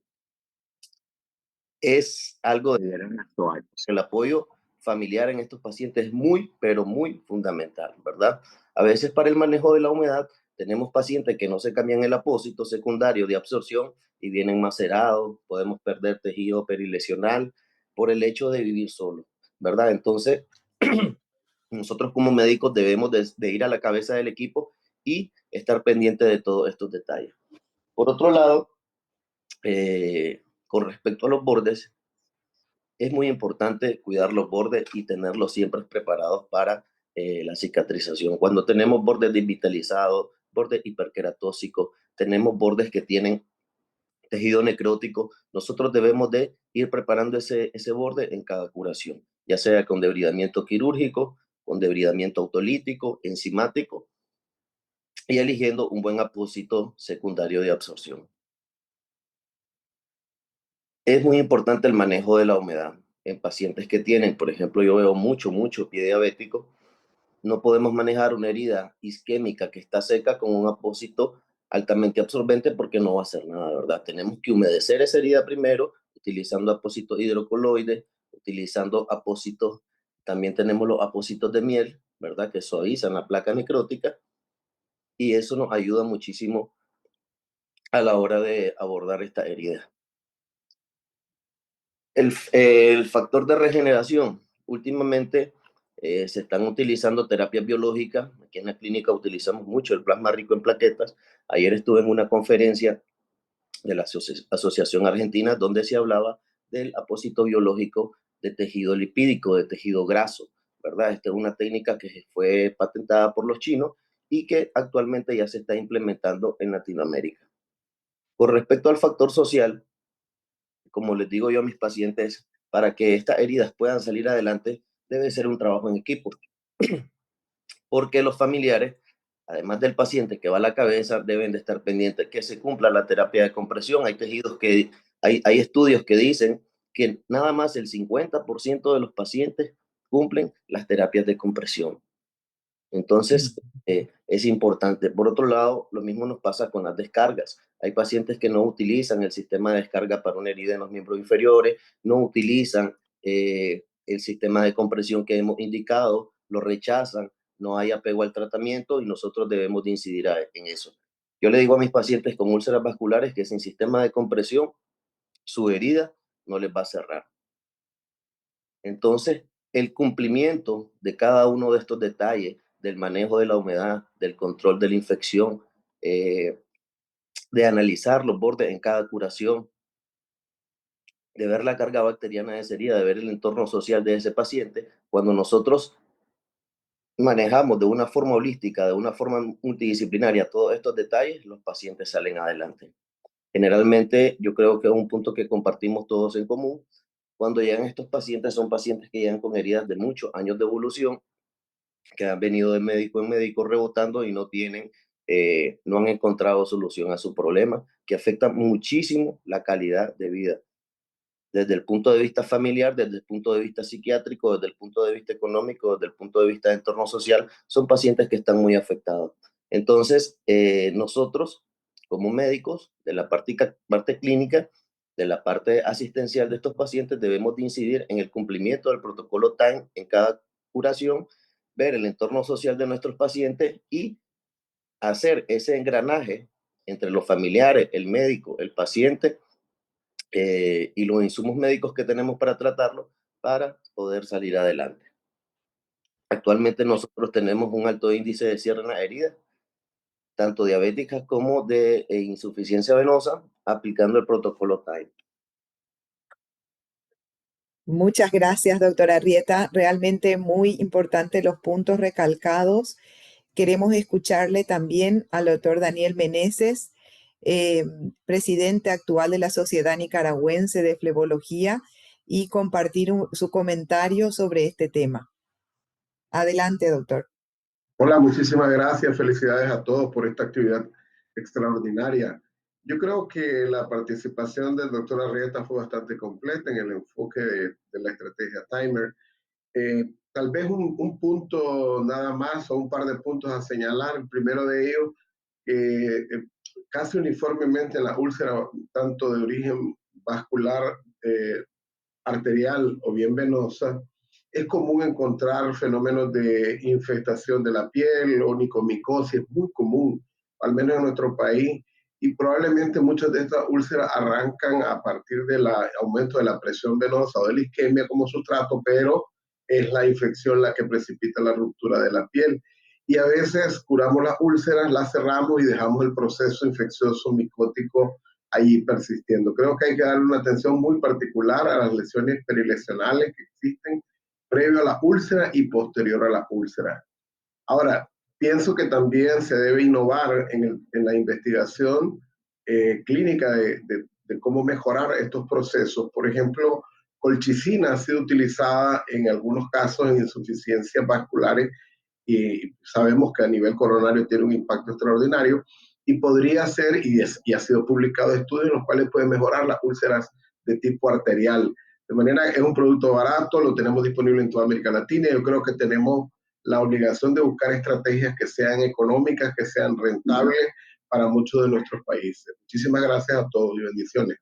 es algo de gran actual. El apoyo familiar en estos pacientes es muy, pero muy fundamental, ¿verdad? A veces para el manejo de la humedad tenemos pacientes que no se cambian el apósito secundario de absorción y vienen macerados, podemos perder tejido perilesional por el hecho de vivir solo, ¿verdad? Entonces, nosotros como médicos debemos de ir a la cabeza del equipo y estar pendiente de todos estos detalles. Por otro lado, con respecto a los bordes, es muy importante cuidar los bordes y tenerlos siempre preparados para la cicatrización. Cuando tenemos bordes desvitalizados, bordes hiperqueratóxicos, tenemos bordes que tienen tejido necrótico, nosotros debemos de ir preparando ese borde en cada curación, ya sea con debridamiento quirúrgico, con debridamiento autolítico, enzimático y eligiendo un buen apósito secundario de absorción. Es muy importante el manejo de la humedad en pacientes que tienen, por ejemplo, yo veo mucho pie diabético. No podemos manejar una herida isquémica que está seca con un apósito altamente absorbente porque no va a hacer nada, ¿verdad? Tenemos que humedecer esa herida primero, utilizando apósitos hidrocoloides, utilizando apósitos, también tenemos los apósitos de miel, ¿verdad? Que suavizan la placa necrótica y eso nos ayuda muchísimo a la hora de abordar esta herida. El factor de regeneración. Últimamente se están utilizando terapias biológicas. Aquí en la clínica utilizamos mucho el plasma rico en plaquetas. Ayer estuve en una conferencia de la Asociación Argentina donde se hablaba del apósito biológico de tejido lipídico, de tejido graso, ¿verdad? Esta es una técnica que fue patentada por los chinos y que actualmente ya se está implementando en Latinoamérica. Con respecto al factor social, como les digo yo a mis pacientes, para que estas heridas puedan salir adelante, debe ser un trabajo en equipo, porque los familiares, además del paciente que va a la cabeza, deben de estar pendientes que se cumpla la terapia de compresión. Hay tejidos que, hay estudios que dicen que nada más el 50% de los pacientes cumplen las terapias de compresión. Entonces, es importante. Por otro lado, lo mismo nos pasa con las descargas. Hay pacientes que no utilizan el sistema de descarga para una herida en los miembros inferiores, no utilizan el sistema de compresión que hemos indicado, lo rechazan, no hay apego al tratamiento y nosotros debemos de incidir en eso. Yo le digo a mis pacientes con úlceras vasculares que sin sistema de compresión, su herida no les va a cerrar. Entonces, el cumplimiento de cada uno de estos detalles, del manejo de la humedad, del control de la infección, de analizar los bordes en cada curación, de ver la carga bacteriana de esa herida, de ver el entorno social de ese paciente, cuando nosotros manejamos de una forma holística, de una forma multidisciplinaria todos estos detalles, los pacientes salen adelante. Generalmente, yo creo que es un punto que compartimos todos en común. Cuando llegan estos pacientes, son pacientes que llegan con heridas de muchos años de evolución que han venido de médico en médico rebotando y no han encontrado solución a su problema, que afecta muchísimo la calidad de vida, desde el punto de vista familiar, desde el punto de vista psiquiátrico, desde el punto de vista económico, desde el punto de vista de entorno social. Son pacientes que están muy afectados. Entonces, nosotros, como médicos, de la parte clínica, de la parte asistencial de estos pacientes, debemos de incidir en el cumplimiento del protocolo TIME en cada curación, ver el entorno social de nuestros pacientes y hacer ese engranaje entre los familiares, el médico, el paciente, y los insumos médicos que tenemos para tratarlo para poder salir adelante. Actualmente nosotros tenemos un alto índice de cierre en las heridas, tanto diabéticas como de insuficiencia venosa, aplicando el protocolo TIME. Muchas gracias, doctora Arrieta. Realmente muy importantes los puntos recalcados. Queremos escucharle también al doctor Daniel Meneses, presidente actual de la Sociedad Nicaragüense de Flebología, y compartir su comentario sobre este tema. Adelante, doctor. Hola, muchísimas gracias. Felicidades a todos por esta actividad extraordinaria. Yo creo que la participación del doctor Arrieta fue bastante completa en el enfoque de la estrategia Timer. Tal vez un punto nada más o un par de puntos a señalar. El primero de ellos, casi uniformemente la úlcera, tanto de origen vascular, arterial o bien venosa, es común encontrar fenómenos de infestación de la piel, onicomicosis, es muy común, al menos en nuestro país, y probablemente muchas de estas úlceras arrancan a partir del aumento de la presión venosa o de la isquemia como sustrato, pero es la infección la que precipita la ruptura de la piel. Y a veces curamos las úlceras, las cerramos y dejamos el proceso infeccioso micótico ahí persistiendo. Creo que hay que darle una atención muy particular a las lesiones perilesionales que existen previo a la úlcera y posterior a la úlcera. Ahora, pienso que también se debe innovar en la investigación clínica de cómo mejorar estos procesos. Por ejemplo, colchicina ha sido utilizada en algunos casos en insuficiencias vasculares y sabemos que a nivel coronario tiene un impacto extraordinario y podría ser, y ha sido publicado estudios en los cuales puede mejorar las úlceras de tipo arterial. De manera que es un producto barato, lo tenemos disponible en toda América Latina y yo creo que tenemos la obligación de buscar estrategias que sean económicas, que sean rentables para muchos de nuestros países. Muchísimas gracias a todos y bendiciones.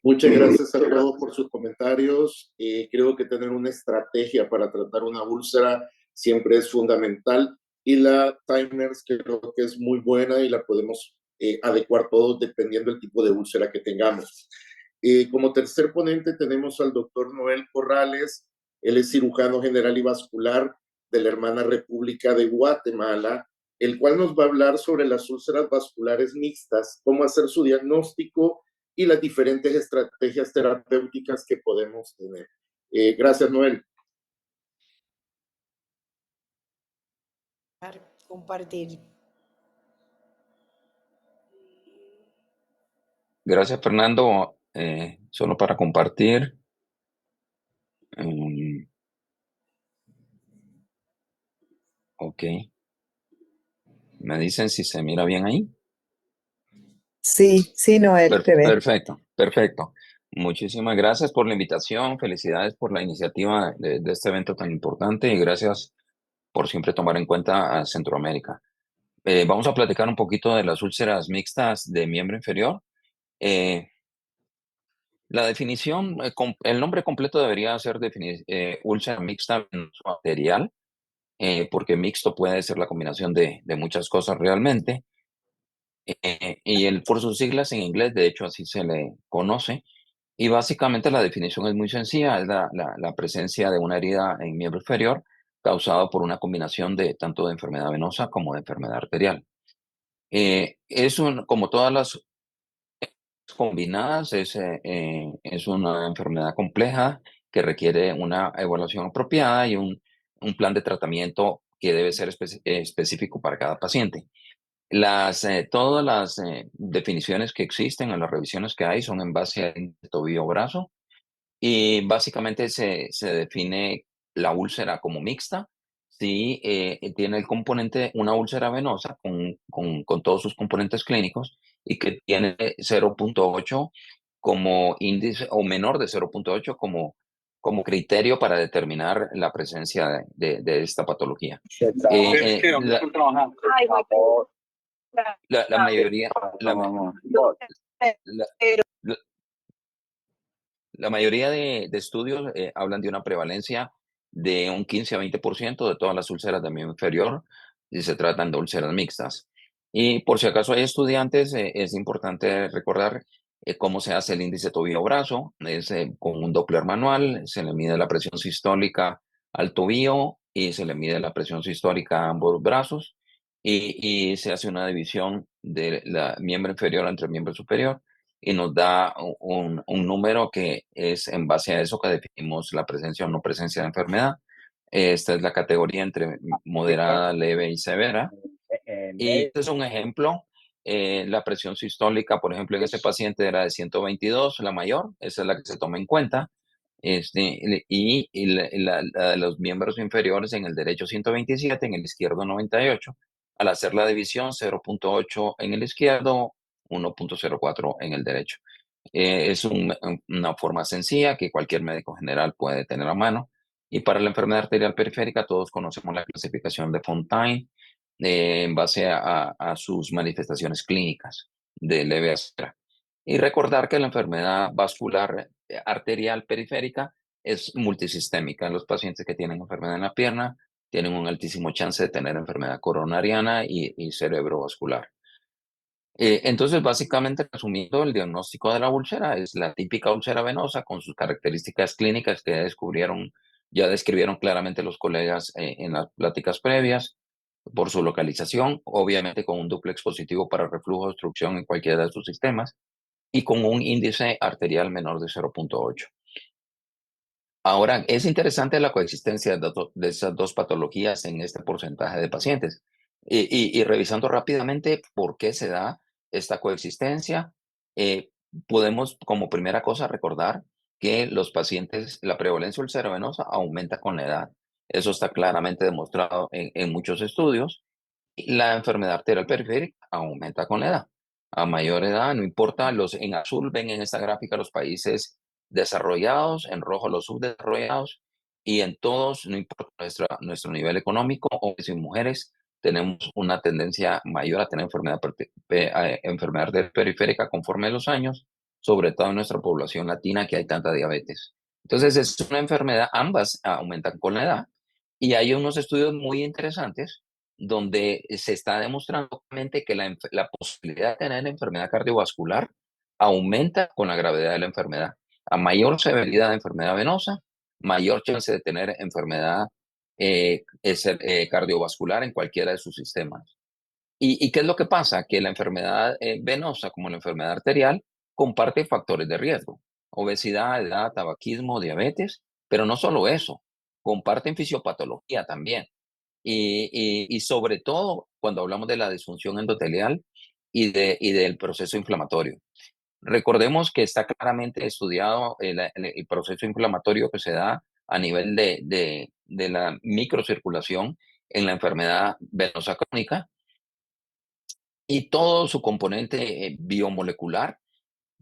Muchas gracias a todos por sus comentarios. Creo que tener una estrategia para tratar una úlcera siempre es fundamental y la Timers creo que es muy buena y la podemos adecuar todos dependiendo del tipo de úlcera que tengamos. Como tercer ponente tenemos al doctor Noel Corrales. Él es cirujano general y vascular de la hermana República de Guatemala, el cual nos va a hablar sobre las úlceras vasculares mixtas, cómo hacer su diagnóstico y las diferentes estrategias terapéuticas que podemos tener. Gracias, Noel. Compartir. Gracias, Fernando. Solo para compartir. Ok. ¿Me dicen si se mira bien ahí? Sí, sí, Noel, te ve. Perfecto, perfecto. Muchísimas gracias por la invitación. Felicidades por la iniciativa de este evento tan importante y gracias por siempre tomar en cuenta a Centroamérica. Vamos a platicar un poquito de las úlceras mixtas de miembro inferior. La definición, el nombre completo debería ser úlcera mixta arterial, porque mixto puede ser la combinación de muchas cosas realmente. Por sus siglas en inglés, de hecho, así se le conoce. Y básicamente la definición es muy sencilla, es la presencia de una herida en miembro inferior causada por una combinación de tanto de enfermedad venosa como de enfermedad arterial. Como todas las combinadas, es una enfermedad compleja que requiere una evaluación apropiada y un plan de tratamiento que debe ser específico para cada paciente. Todas las definiciones que existen en las revisiones que hay son en base al tobillo-brazo y básicamente se define la úlcera como mixta, sí tiene el componente, una úlcera venosa con todos sus componentes clínicos y que tiene 0.8 como índice o menor de 0.8 como criterio para determinar la presencia de esta patología. La mayoría, la, la- la- la mayoría de estudios hablan de una prevalencia de un 15 a 20% de todas las úlceras de miembro inferior y se tratan de úlceras mixtas. Y por si acaso hay estudiantes, es importante recordar cómo se hace el índice tobillo-brazo. Es con un Doppler manual, se le mide la presión sistólica al tobillo y se le mide la presión sistólica a ambos brazos y se hace una división de la miembro inferior entre el miembro superior y nos da un número que es en base a eso que definimos la presencia o no presencia de enfermedad. Esta es la categoría entre moderada, leve y severa. Y este es un ejemplo. La presión sistólica, por ejemplo, en este paciente era de 122, la mayor, esa es la que se toma en cuenta. La de los miembros inferiores en el derecho 127, en el izquierdo 98. Al hacer la división, 0.8 en el izquierdo, 1.04 en el derecho. Es una forma sencilla que cualquier médico general puede tener a mano. Y para la enfermedad arterial periférica, todos conocemos la clasificación de Fontaine en base a sus manifestaciones clínicas de leve a severa. Y recordar que la enfermedad vascular arterial periférica es multisistémica. Los pacientes que tienen enfermedad en la pierna tienen un altísimo chance de tener enfermedad coronariana y cerebrovascular. Entonces, básicamente, resumiendo, el diagnóstico de la úlcera es la típica úlcera venosa con sus características clínicas que ya describieron claramente los colegas en las pláticas previas, por su localización, obviamente con un dúplex positivo para reflujo o obstrucción en cualquiera de sus sistemas y con un índice arterial menor de 0.8. Ahora, es interesante la coexistencia de esas dos patologías en este porcentaje de pacientes. Y revisando rápidamente por qué se da esta coexistencia, eh, podemos como primera cosa recordar que los pacientes, la prevalencia ulceravenosa aumenta con la edad. Eso está claramente demostrado en muchos estudios. La enfermedad arterial periférica aumenta con la edad. A mayor edad, no importa, en azul ven en esta gráfica los países desarrollados, en rojo los subdesarrollados, y en todos, no importa nuestro nivel económico, hombres y mujeres, tenemos una tendencia mayor a tener enfermedad arterial periférica conforme los años, sobre todo en nuestra población latina que hay tanta diabetes. Entonces, es una enfermedad, ambas aumentan con la edad, y hay unos estudios muy interesantes donde se está demostrando claramente que la posibilidad de tener enfermedad cardiovascular aumenta con la gravedad de la enfermedad. A mayor severidad de enfermedad venosa, mayor chance de tener enfermedad cardiovascular en cualquiera de sus sistemas. ¿Y qué es lo que pasa? Que la enfermedad venosa como la enfermedad arterial comparte factores de riesgo, obesidad, edad, tabaquismo, diabetes, pero no solo eso, comparten fisiopatología también. Y sobre todo cuando hablamos de la disfunción endotelial y del proceso inflamatorio. Recordemos que está claramente estudiado el proceso inflamatorio que se da a nivel de la microcirculación en la enfermedad venosa crónica y todo su componente biomolecular,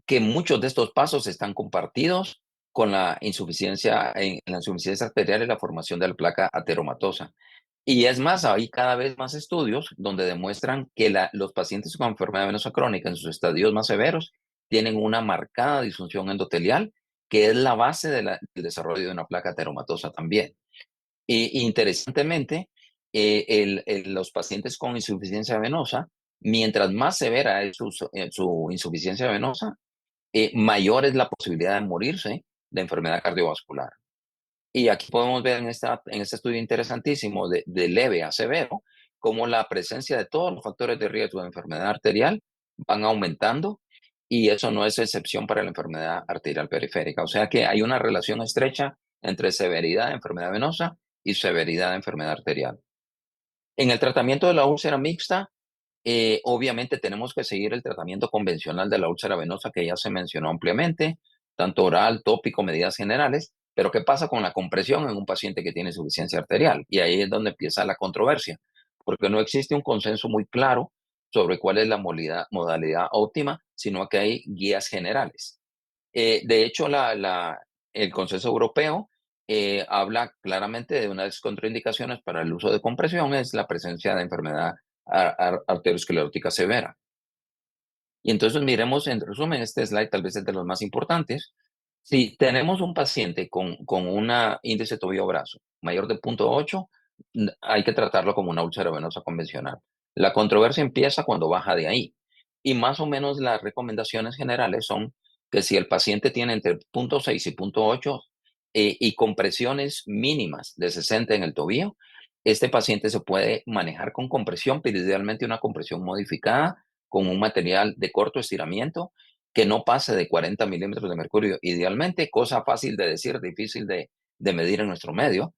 que muchos de estos pasos están compartidos con la insuficiencia, en la insuficiencia arterial y la formación de la placa ateromatosa. Y es más, hay cada vez más estudios donde demuestran que los pacientes con enfermedad venosa crónica en sus estadios más severos tienen una marcada disfunción endotelial, que es la base del desarrollo de una placa ateromatosa también. Y interesantemente, los pacientes con insuficiencia venosa, mientras más severa es su insuficiencia venosa, mayor es la posibilidad de morirse de enfermedad cardiovascular. Y aquí podemos ver en este estudio interesantísimo de leve a severo, cómo la presencia de todos los factores de riesgo de enfermedad arterial van aumentando y eso no es excepción para la enfermedad arterial periférica. O sea que hay una relación estrecha entre severidad de enfermedad venosa y severidad de enfermedad arterial. En el tratamiento de la úlcera mixta, obviamente tenemos que seguir el tratamiento convencional de la úlcera venosa que ya se mencionó ampliamente, tanto oral, tópico, medidas generales, Pero ¿qué pasa con la compresión en un paciente que tiene insuficiencia arterial? Y ahí es donde empieza la controversia, porque no existe un consenso muy claro sobre cuál es la modalidad óptima, sino que hay guías generales. De hecho, el Consenso Europeo habla claramente de una de las contraindicaciones para el uso de compresión es la presencia de enfermedad arteriosclerótica severa. Y entonces miremos en resumen, este slide tal vez es de los más importantes. Si tenemos un paciente con un índice tobillo-brazo mayor de 0.8, hay que tratarlo como una úlcera venosa convencional. La controversia empieza cuando baja de ahí. Y más o menos las recomendaciones generales son que si el paciente tiene entre 0.6 y 0.8 y compresiones mínimas de 60 en el tobillo, este paciente se puede manejar con compresión, pero idealmente una compresión modificada con un material de corto estiramiento que no pase de 40 milímetros de mercurio, idealmente, cosa fácil de decir, difícil de medir en nuestro medio.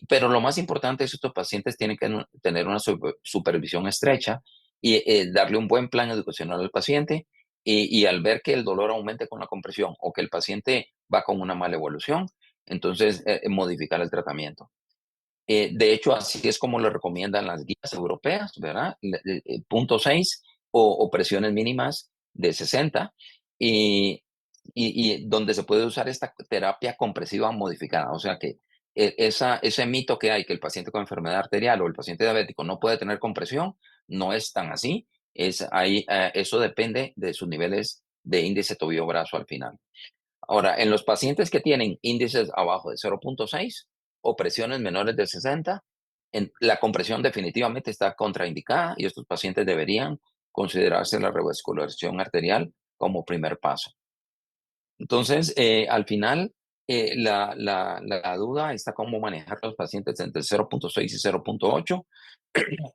Pero lo más importante es que estos pacientes tienen que tener una supervisión estrecha y darle un buen plan educacional al paciente y al ver que el dolor aumente con la compresión o que el paciente va con una mala evolución, entonces modificar el tratamiento. De hecho, así es como lo recomiendan las guías europeas, ¿verdad? 0.6 o presiones mínimas de 60 y, y donde se puede usar esta terapia compresiva modificada. O sea que ese mito que hay que el paciente con enfermedad arterial o el paciente diabético no puede tener compresión, no es tan así. Eso depende de sus niveles de índice tobillo-brazo al final. Ahora, en los pacientes que tienen índices abajo de 0.6 o presiones menores de 60, la compresión definitivamente está contraindicada y estos pacientes deberían considerarse la revascularización arterial como primer paso. Entonces, al final, la duda está cómo manejar los pacientes entre 0.6 y 0.8.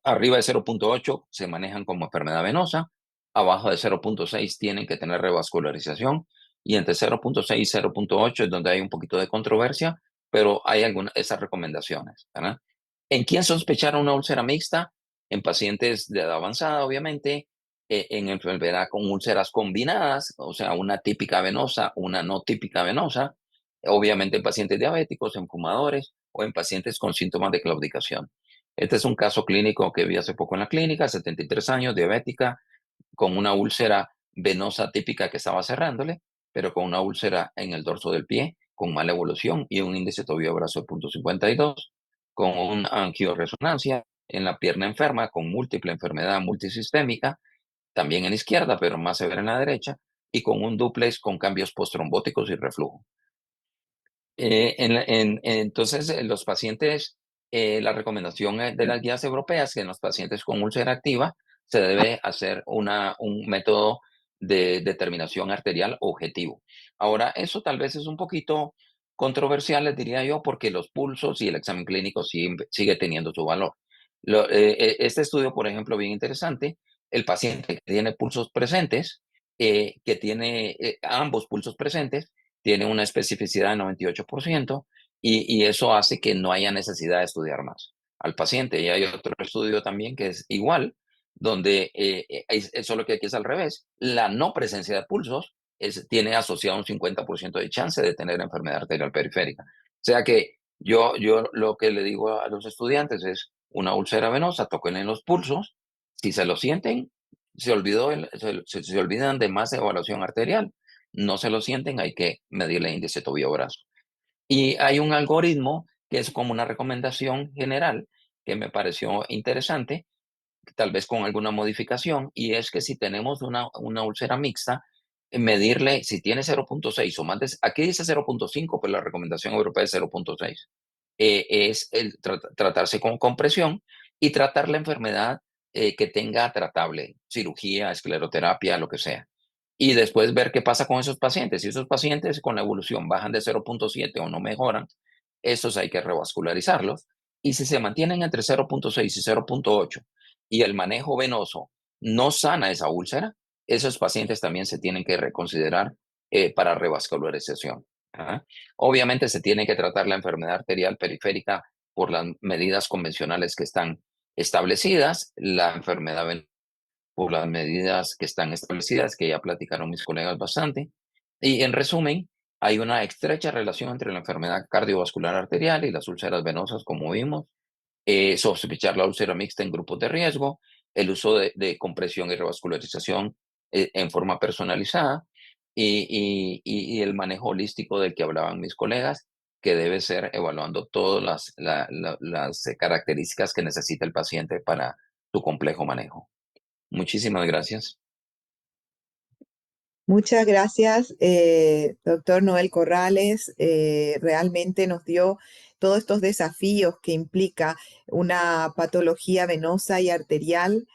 Arriba de 0.8 se manejan como enfermedad venosa, abajo de 0.6 tienen que tener revascularización y entre 0.6 y 0.8 es donde hay un poquito de controversia, pero hay algunas de esas recomendaciones, ¿verdad? ¿En quién sospechar una úlcera mixta? En pacientes de edad avanzada, obviamente, en enfermedad con úlceras combinadas, o sea, una típica venosa, una no típica venosa, obviamente en pacientes diabéticos, en fumadores o en pacientes con síntomas de claudicación. Este es un caso clínico que vi hace poco en la clínica, 73 años, diabética, con una úlcera venosa típica que estaba cerrándole, pero con una úlcera en el dorso del pie, con mala evolución y un índice tobillo-brazo de 0.52, con una angioresonancia en la pierna enferma, con múltiple enfermedad multisistémica, también en la izquierda, pero más severa en la derecha, y con un dúplex con cambios postrombóticos y reflujo. Entonces, los pacientes, la recomendación de las guías europeas que en los pacientes con úlcera activa se debe hacer un método de determinación arterial objetivo. Ahora, eso tal vez es un poquito controversial, les diría yo, porque los pulsos y el examen clínico sigue teniendo su valor. Este estudio, por ejemplo, bien interesante, el paciente que tiene pulsos presentes, que tiene ambos pulsos presentes, tiene una especificidad de 98% y eso hace que no haya necesidad de estudiar más al paciente. Y hay otro estudio también que es igual, donde solo que aquí es al revés. La no presencia de pulsos tiene asociado un 50% de chance de tener enfermedad arterial periférica. O sea que yo lo que le digo a los estudiantes es una úlcera venosa, toquen en los pulsos. Si se lo sienten, se olvidan de más evaluación arterial. No se lo sienten, hay que medirle índice tobillo-brazo. Y hay un algoritmo que es como una recomendación general que me pareció interesante, tal vez con alguna modificación, y es que si tenemos una úlcera mixta, medirle si tiene 0.6 o más de, aquí dice 0.5, pero la recomendación europea es 0.6. Es tratarse con compresión y tratar la enfermedad que tenga tratable, cirugía, escleroterapia, lo que sea. Y después ver qué pasa con esos pacientes. Si esos pacientes con la evolución bajan de 0.7 o no mejoran, esos hay que revascularizarlos. Y si se mantienen entre 0.6 y 0.8 y el manejo venoso no sana esa úlcera, esos pacientes también se tienen que reconsiderar para revascularización. Ajá. Obviamente se tiene que tratar la enfermedad arterial periférica por las medidas convencionales que están establecidas, la enfermedad por las medidas que están establecidas, que ya platicaron mis colegas bastante. Y en resumen, Hay una estrecha relación entre la enfermedad cardiovascular arterial y las úlceras venosas, como vimos. Sospechar la úlcera mixta en grupos de riesgo, el uso de compresión y revascularización en forma personalizada y el manejo holístico del que hablaban mis colegas, que debe ser evaluando todas las características que necesita el paciente para su complejo manejo. Muchísimas gracias. Muchas gracias, doctor Noel Corrales. Realmente nos dio todos estos desafíos que implica una patología venosa y arterial.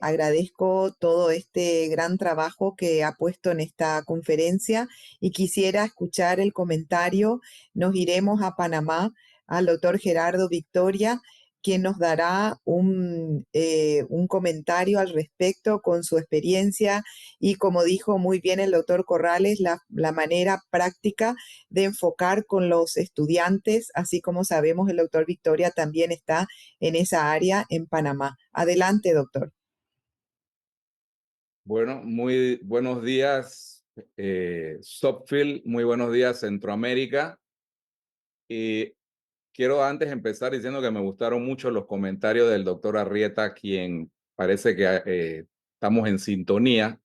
Agradezco todo este gran trabajo que ha puesto en esta conferencia y quisiera escuchar el comentario. Nos iremos a Panamá al doctor Gerardo Victoria, quien nos dará un comentario al respecto con su experiencia y, como dijo muy bien el doctor Corrales, la manera práctica de enfocar con los estudiantes, así como sabemos el doctor Victoria también está en esa área en Panamá. Adelante, doctor. Bueno, muy buenos días, Stopfield, muy buenos días, Centroamérica. Y quiero antes empezar diciendo que me gustaron mucho los comentarios del doctor Arrieta, quien parece que estamos en sintonía.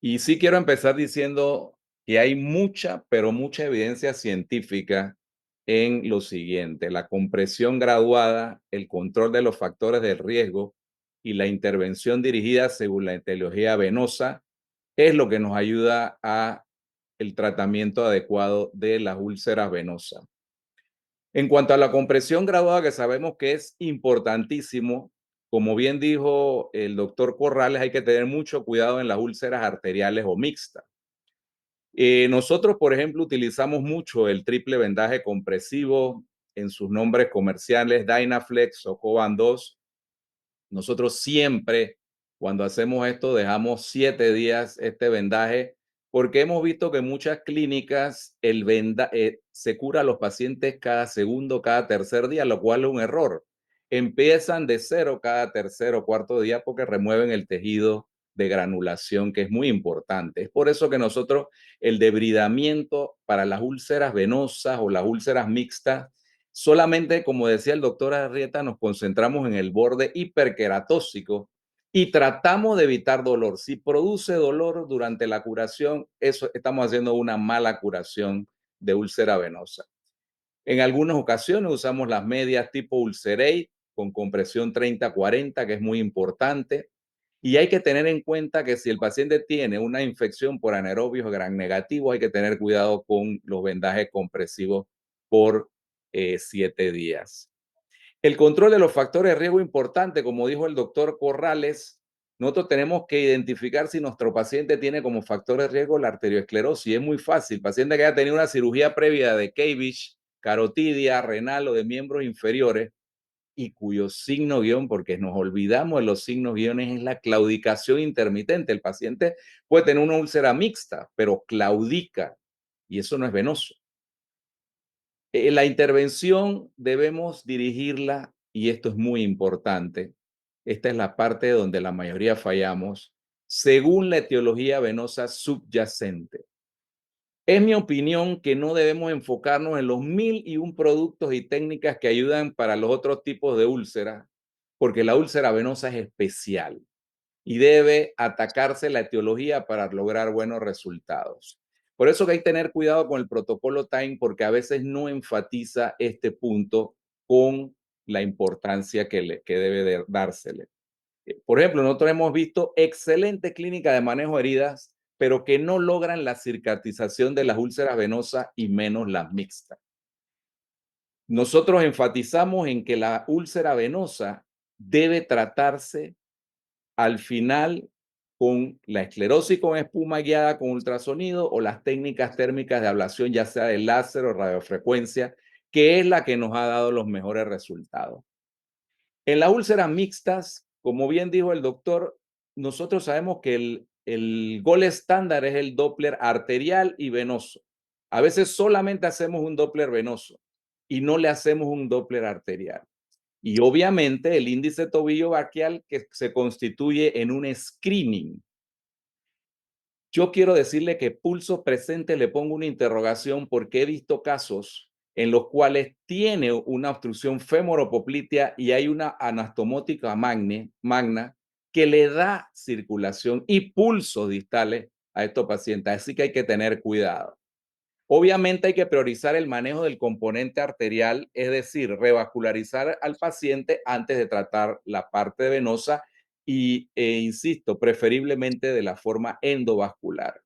Y sí quiero empezar diciendo que hay mucha, pero mucha evidencia científica en lo siguiente: la compresión graduada, el control de los factores de riesgo y la intervención dirigida según la etiología venosa es lo que nos ayuda a el tratamiento adecuado de las úlceras venosas. En cuanto a la compresión graduada, que sabemos que es importantísimo, como bien dijo el doctor Corrales, hay que tener mucho cuidado en las úlceras arteriales o mixtas. Nosotros, por ejemplo, utilizamos mucho el triple vendaje compresivo en sus nombres comerciales, Dynaflex o Coban 2. Nosotros siempre, cuando hacemos esto, dejamos 7 días este vendaje, porque hemos visto que en muchas clínicas se cura a los pacientes cada segundo, cada tercer día, lo cual es un error. Empiezan de cero cada tercer o cuarto día porque remueven el tejido de granulación, que es muy importante. Es por eso que nosotros el debridamiento para las úlceras venosas o las úlceras mixtas, solamente, como decía el doctor Arrieta, nos concentramos en el borde hiperqueratóxico y tratamos de evitar dolor. Si produce dolor durante la curación, eso estamos haciendo una mala curación de úlcera venosa. En algunas ocasiones usamos las medias tipo Ulcerate con compresión 30-40, que es muy importante. Y hay que tener en cuenta que si el paciente tiene una infección por anaerobios gram negativo, hay que tener cuidado con los vendajes compresivos por 7 días. El control de los factores de riesgo importante, como dijo el doctor Corrales, nosotros tenemos que identificar si nuestro paciente tiene como factor de riesgo la arteriosclerosis. Es muy fácil. Paciente que haya tenido una cirugía previa de Cavendish, carotidia, renal o de miembros inferiores y cuyo signo guión, porque nos olvidamos de los signos guiones, es la claudicación intermitente. El paciente puede tener una úlcera mixta, pero claudica y eso no es venoso. La intervención debemos dirigirla, y esto es muy importante, esta es la parte donde la mayoría fallamos, según la etiología venosa subyacente. Es mi opinión que no debemos enfocarnos en los 1001 productos y técnicas que ayudan para los otros tipos de úlceras, porque la úlcera venosa es especial y debe atacarse la etiología para lograr buenos resultados. Por eso que hay que tener cuidado con el protocolo TIME, porque a veces no enfatiza este punto con la importancia que debe dársele. Por ejemplo, nosotros hemos visto excelente clínica de manejo de heridas, pero que no logran la cicatrización de las úlceras venosas y menos las mixtas. Nosotros enfatizamos en que la úlcera venosa debe tratarse al final con la esclerosis con espuma guiada con ultrasonido o las técnicas térmicas de ablación, ya sea de láser o radiofrecuencia, que es la que nos ha dado los mejores resultados. En las úlceras mixtas, como bien dijo el doctor, nosotros sabemos que el gol estándar es el Doppler arterial y venoso. A veces solamente hacemos un Doppler venoso y no le hacemos un Doppler arterial. Y obviamente el índice tobillo braquial, que se constituye en un screening. Yo quiero decirle que pulso presente le pongo una interrogación porque he visto casos en los cuales tiene una obstrucción femoropoplitea y hay una anastomótica magna que le da circulación y pulsos distales a estos pacientes. Así que hay que tener cuidado. Obviamente hay que priorizar el manejo del componente arterial, es decir, revascularizar al paciente antes de tratar la parte venosa insisto, preferiblemente de la forma endovascular.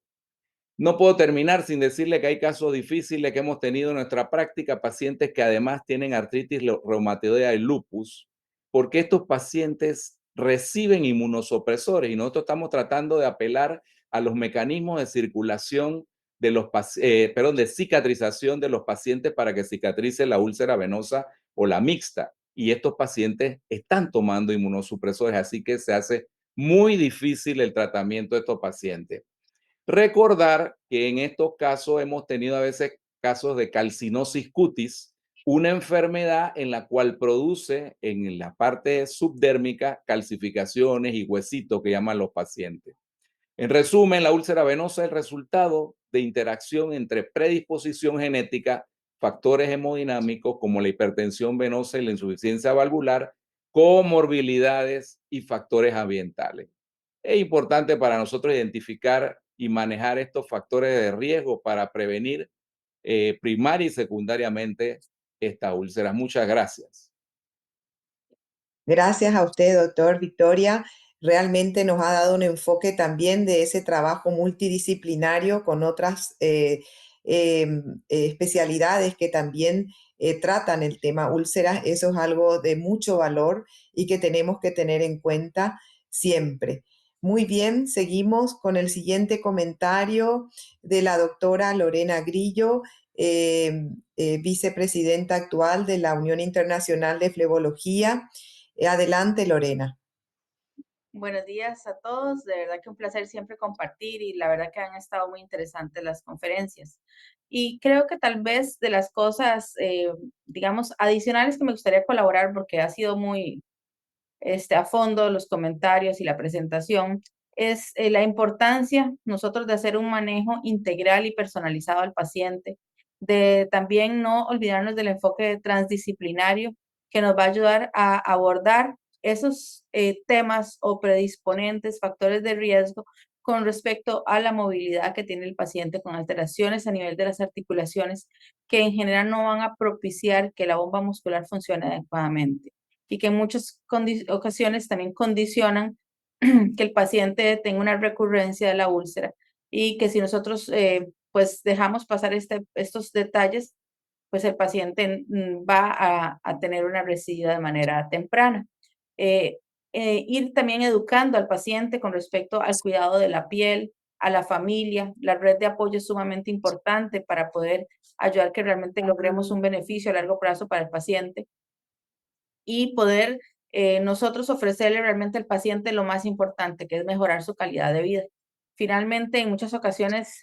No puedo terminar sin decirle que hay casos difíciles que hemos tenido en nuestra práctica, pacientes que además tienen artritis reumatoidea y lupus, porque estos pacientes reciben inmunosupresores y nosotros estamos tratando de apelar a los mecanismos de circulación de de cicatrización de los pacientes para que cicatrice la úlcera venosa o la mixta. Y estos pacientes están tomando inmunosupresores, así que se hace muy difícil el tratamiento de estos pacientes. Recordar que en estos casos hemos tenido a veces casos de calcinosis cutis, una enfermedad en la cual produce en la parte subdérmica calcificaciones y huesitos que llaman los pacientes. En resumen, la úlcera venosa es el resultado de interacción entre predisposición genética, factores hemodinámicos como la hipertensión venosa y la insuficiencia valvular, comorbilidades y factores ambientales. Es importante para nosotros identificar y manejar estos factores de riesgo para prevenir primaria y secundariamente esta úlcera. Muchas gracias. Gracias a usted, doctor Victoria. Realmente nos ha dado un enfoque también de ese trabajo multidisciplinario con otras especialidades que también tratan el tema úlceras. Eso es algo de mucho valor y que tenemos que tener en cuenta siempre. Muy bien, seguimos con el siguiente comentario de la doctora Lorena Grillo, vicepresidenta actual de la Unión Internacional de Flebología. Adelante, Lorena. Buenos días a todos, de verdad que un placer siempre compartir y la verdad que han estado muy interesantes las conferencias. Y creo que tal vez de las cosas, digamos, adicionales que me gustaría colaborar porque ha sido muy a fondo los comentarios y la presentación, es la importancia nosotros de hacer un manejo integral y personalizado al paciente, de también no olvidarnos del enfoque transdisciplinario que nos va a ayudar a abordar esos temas o predisponentes, factores de riesgo con respecto a la movilidad que tiene el paciente con alteraciones a nivel de las articulaciones que en general no van a propiciar que la bomba muscular funcione adecuadamente y que en muchas ocasiones también condicionan que el paciente tenga una recurrencia de la úlcera y que si nosotros pues dejamos pasar estos detalles, pues el paciente va a tener una recidivia de manera temprana. Ir también educando al paciente con respecto al cuidado de la piel, a la familia. La red de apoyo es sumamente importante para poder ayudar que realmente logremos un beneficio a largo plazo para el paciente y poder nosotros ofrecerle realmente al paciente lo más importante, que es mejorar su calidad de vida. Finalmente, en muchas ocasiones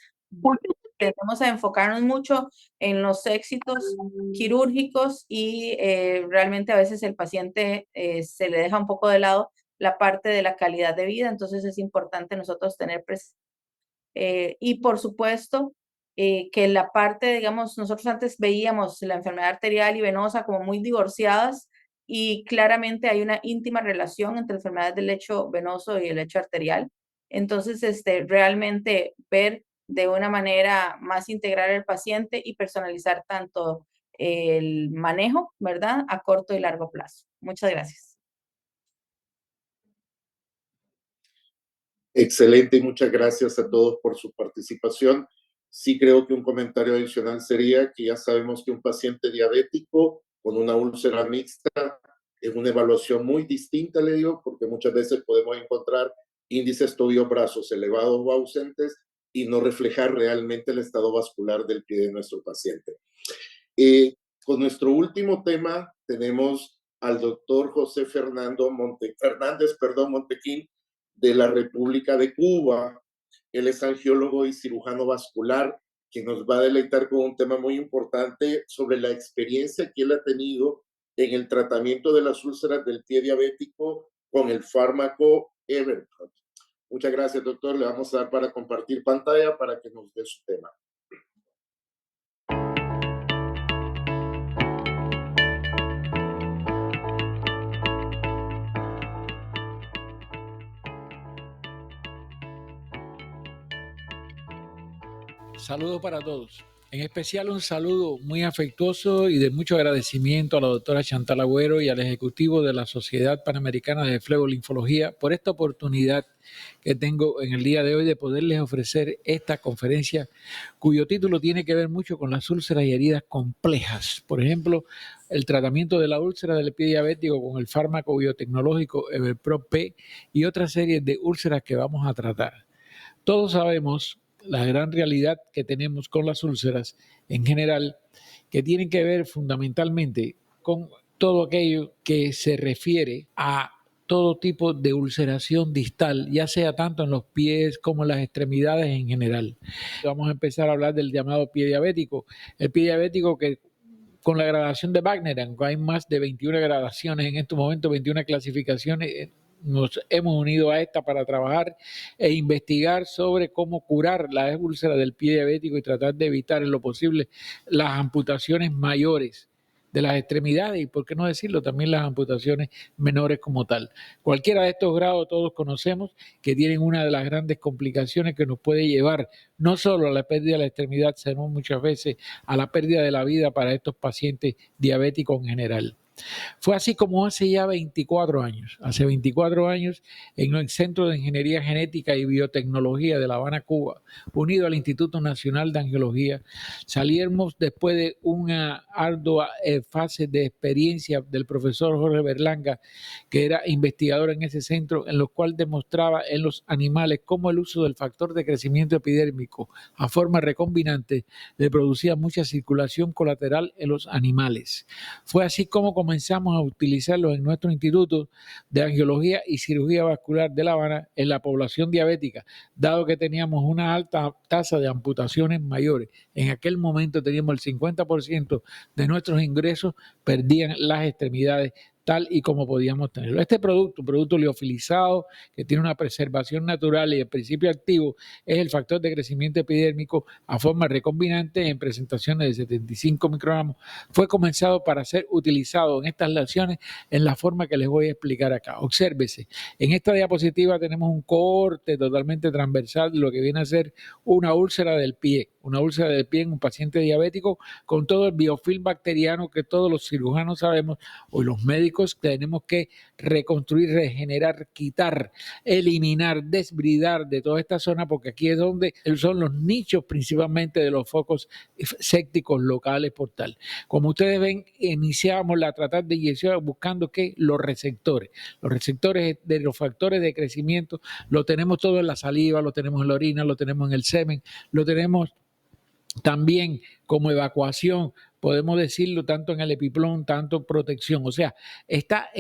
tendemos a enfocarnos mucho en los éxitos quirúrgicos y realmente a veces el paciente se le deja un poco de lado la parte de la calidad de vida, entonces es importante nosotros tener presente. Y por supuesto, que la parte, digamos, nosotros antes veíamos la enfermedad arterial y venosa como muy divorciadas y claramente hay una íntima relación entre enfermedades del lecho venoso y el lecho arterial. Entonces, realmente ver de una manera más integral al paciente y personalizar tanto el manejo, ¿verdad? A corto y largo plazo. Muchas gracias. Excelente y muchas gracias a todos por su participación. Sí creo que un comentario adicional sería que ya sabemos que un paciente diabético con una úlcera mixta es una evaluación muy distinta, le digo, porque muchas veces podemos encontrar índices tobillo-brazos elevados o ausentes y no reflejar realmente el estado vascular del pie de nuestro paciente. Con nuestro último tema tenemos al doctor José Fernández Montequín, de la República de Cuba. Él es angiólogo y cirujano vascular, que nos va a deleitar con un tema muy importante sobre la experiencia que él ha tenido en el tratamiento de las úlceras del pie diabético con el fármaco Evercott. Muchas gracias, doctor. Le vamos a dar para compartir pantalla para que nos dé su tema. Saludos para todos. En especial un saludo muy afectuoso y de mucho agradecimiento a la doctora Chantal Agüero y al ejecutivo de la Sociedad Panamericana de Flebolinfología por esta oportunidad que tengo en el día de hoy de poderles ofrecer esta conferencia cuyo título tiene que ver mucho con las úlceras y heridas complejas. Por ejemplo, el tratamiento de la úlcera del pie diabético con el fármaco biotecnológico Everpro-P y otra serie de úlceras que vamos a tratar. Todos sabemos la gran realidad que tenemos con las úlceras en general, que tienen que ver fundamentalmente con todo aquello que se refiere a todo tipo de ulceración distal, ya sea tanto en los pies como en las extremidades en general. Vamos a empezar a hablar del llamado pie diabético. El pie diabético que con la gradación de Wagner, aunque hay más de 21 gradaciones en estos momentos, 21 clasificaciones, nos hemos unido a esta para trabajar e investigar sobre cómo curar la úlcera del pie diabético y tratar de evitar en lo posible las amputaciones mayores de las extremidades y, por qué no decirlo, también las amputaciones menores como tal. Cualquiera de estos grados todos conocemos que tienen una de las grandes complicaciones que nos puede llevar no solo a la pérdida de la extremidad, sino muchas veces a la pérdida de la vida para estos pacientes diabéticos en general. Fue así como hace ya 24 años, hace 24 años, en el Centro de Ingeniería Genética y Biotecnología de La Habana, Cuba, unido al Instituto Nacional de Angiología, salimos después de una ardua fase de experiencia del profesor Jorge Berlanga, que era investigador en ese centro, en lo cual demostraba en los animales cómo el uso del factor de crecimiento epidérmico a forma recombinante le producía mucha circulación colateral en los animales. Fue así como comenzamos a utilizarlo en nuestro Instituto de Angiología y Cirugía Vascular de La Habana en la población diabética, dado que teníamos una alta tasa de amputaciones mayores. En aquel momento teníamos el 50% de nuestros ingresos perdían las extremidades tal y como podíamos tenerlo. Este producto, un producto liofilizado que tiene una preservación natural y el principio activo es el factor de crecimiento epidérmico a forma recombinante en presentaciones de 75 microgramos. Fue comenzado para ser utilizado en estas lesiones en la forma que les voy a explicar acá. Obsérvese, en esta diapositiva tenemos un corte totalmente transversal de lo que viene a ser una úlcera del pie en un paciente diabético con todo el biofilm bacteriano que todos los cirujanos sabemos o los médicos tenemos que reconstruir, regenerar, quitar, eliminar, desbridar de toda esta zona, porque aquí es donde son los nichos principalmente de los focos sépticos locales por tal. Como ustedes ven, iniciamos la tratar de inyección buscando que los receptores de los factores de crecimiento lo tenemos todo en la saliva, lo tenemos en la orina, lo tenemos en el semen, lo tenemos también como evacuación, podemos decirlo tanto en el epiplón, tanto protección, o sea, está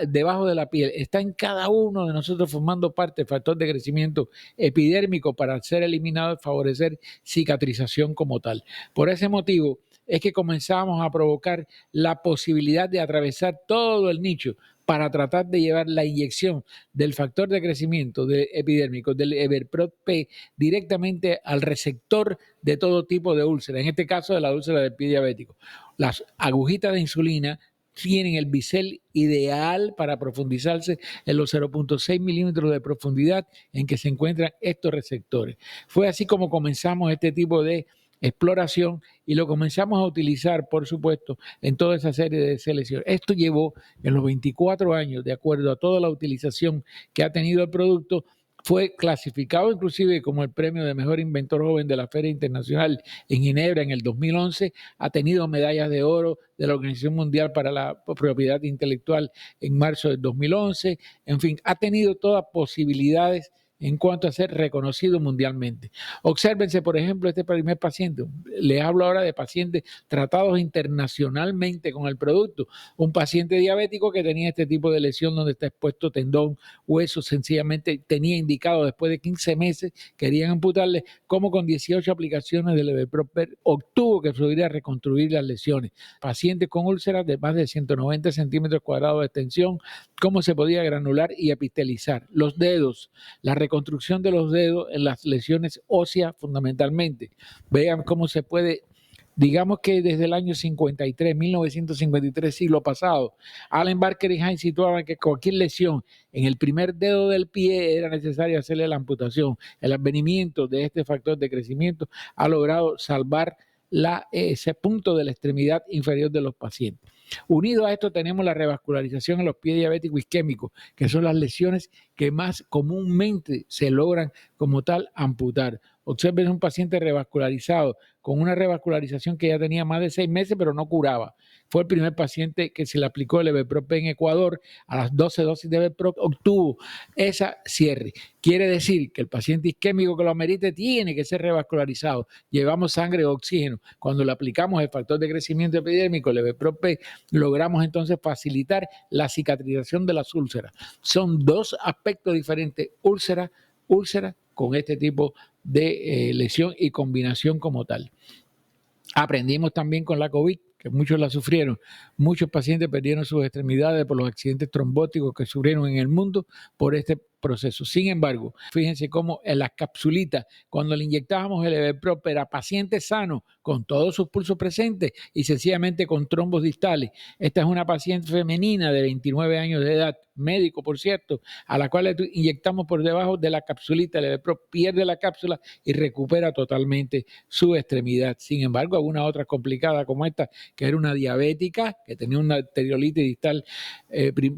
debajo de la piel, está en cada uno de nosotros formando parte del factor de crecimiento epidérmico para ser eliminado y favorecer cicatrización como tal. Por ese motivo es que comenzamos a provocar la posibilidad de atravesar todo el nicho para tratar de llevar la inyección del factor de crecimiento epidérmico del Everpro-P directamente al receptor de todo tipo de úlcera, en este caso de la úlcera del pie diabético. Las agujitas de insulina tienen el bisel ideal para profundizarse en los 0.6 milímetros de profundidad en que se encuentran estos receptores. Fue así como comenzamos este tipo de exploración y lo comenzamos a utilizar, por supuesto, en toda esa serie de selecciones. Esto llevó en los 24 años, de acuerdo a toda la utilización que ha tenido el producto, fue clasificado inclusive como el premio de mejor inventor joven de la Feria Internacional en Ginebra en el 2011, ha tenido medallas de oro de la Organización Mundial para la Propiedad Intelectual en marzo del 2011, en fin, ha tenido todas posibilidades en cuanto a ser reconocido mundialmente. Obsérvense, por ejemplo, este primer paciente. Les hablo ahora de pacientes tratados internacionalmente con el producto. Un paciente diabético que tenía este tipo de lesión donde está expuesto tendón, hueso, sencillamente tenía indicado después de 15 meses, querían amputarle, como con 18 aplicaciones del Everpro-P obtuvo que pudiera reconstruir las lesiones. Pacientes con úlceras de más de 190 centímetros cuadrados de extensión, cómo se podía granular y epistelizar. Los dedos, la reconstrucción reconstrucción de los dedos en las lesiones óseas fundamentalmente. Vean cómo se puede, digamos que desde el año 53, 1953, siglo pasado, Allen, Barker y Hines situaban que cualquier lesión en el primer dedo del pie era necesario hacerle la amputación. El advenimiento de este factor de crecimiento ha logrado salvar ese punto de la extremidad inferior de los pacientes. Unido a esto tenemos la revascularización en los pies diabéticos isquémicos, que son las lesiones que más comúnmente se logran como tal amputar. Observen un paciente revascularizado con una revascularización que ya tenía más de 6 meses pero no curaba. Fue el primer paciente que se le aplicó el Levetprop en Ecuador. A las 12 dosis de Levetprop obtuvo esa cierre. Quiere decir que el paciente isquémico que lo amerite tiene que ser revascularizado. Llevamos sangre o oxígeno. Cuando le aplicamos el factor de crecimiento epidérmico, el Levetprop, logramos entonces facilitar la cicatrización de las úlceras. Son dos aspectos diferentes, úlcera con este tipo de lesión y combinación como tal. Aprendimos también con la COVID, que muchos la sufrieron. Muchos pacientes perdieron sus extremidades por los accidentes trombóticos que sufrieron en el mundo por este proceso. Sin embargo, fíjense cómo en las capsulitas, cuando le inyectábamos el Levetprop a pacientes sanos, con todos sus pulsos presentes y sencillamente con trombos distales. Esta es una paciente femenina de 29 años de edad, médico por cierto, a la cual le inyectamos por debajo de la capsulita el Levetprop, pierde la cápsula y recupera totalmente su extremidad. Sin embargo, alguna otra complicada como esta, que era una diabética, que tenía una arteriolitis distal,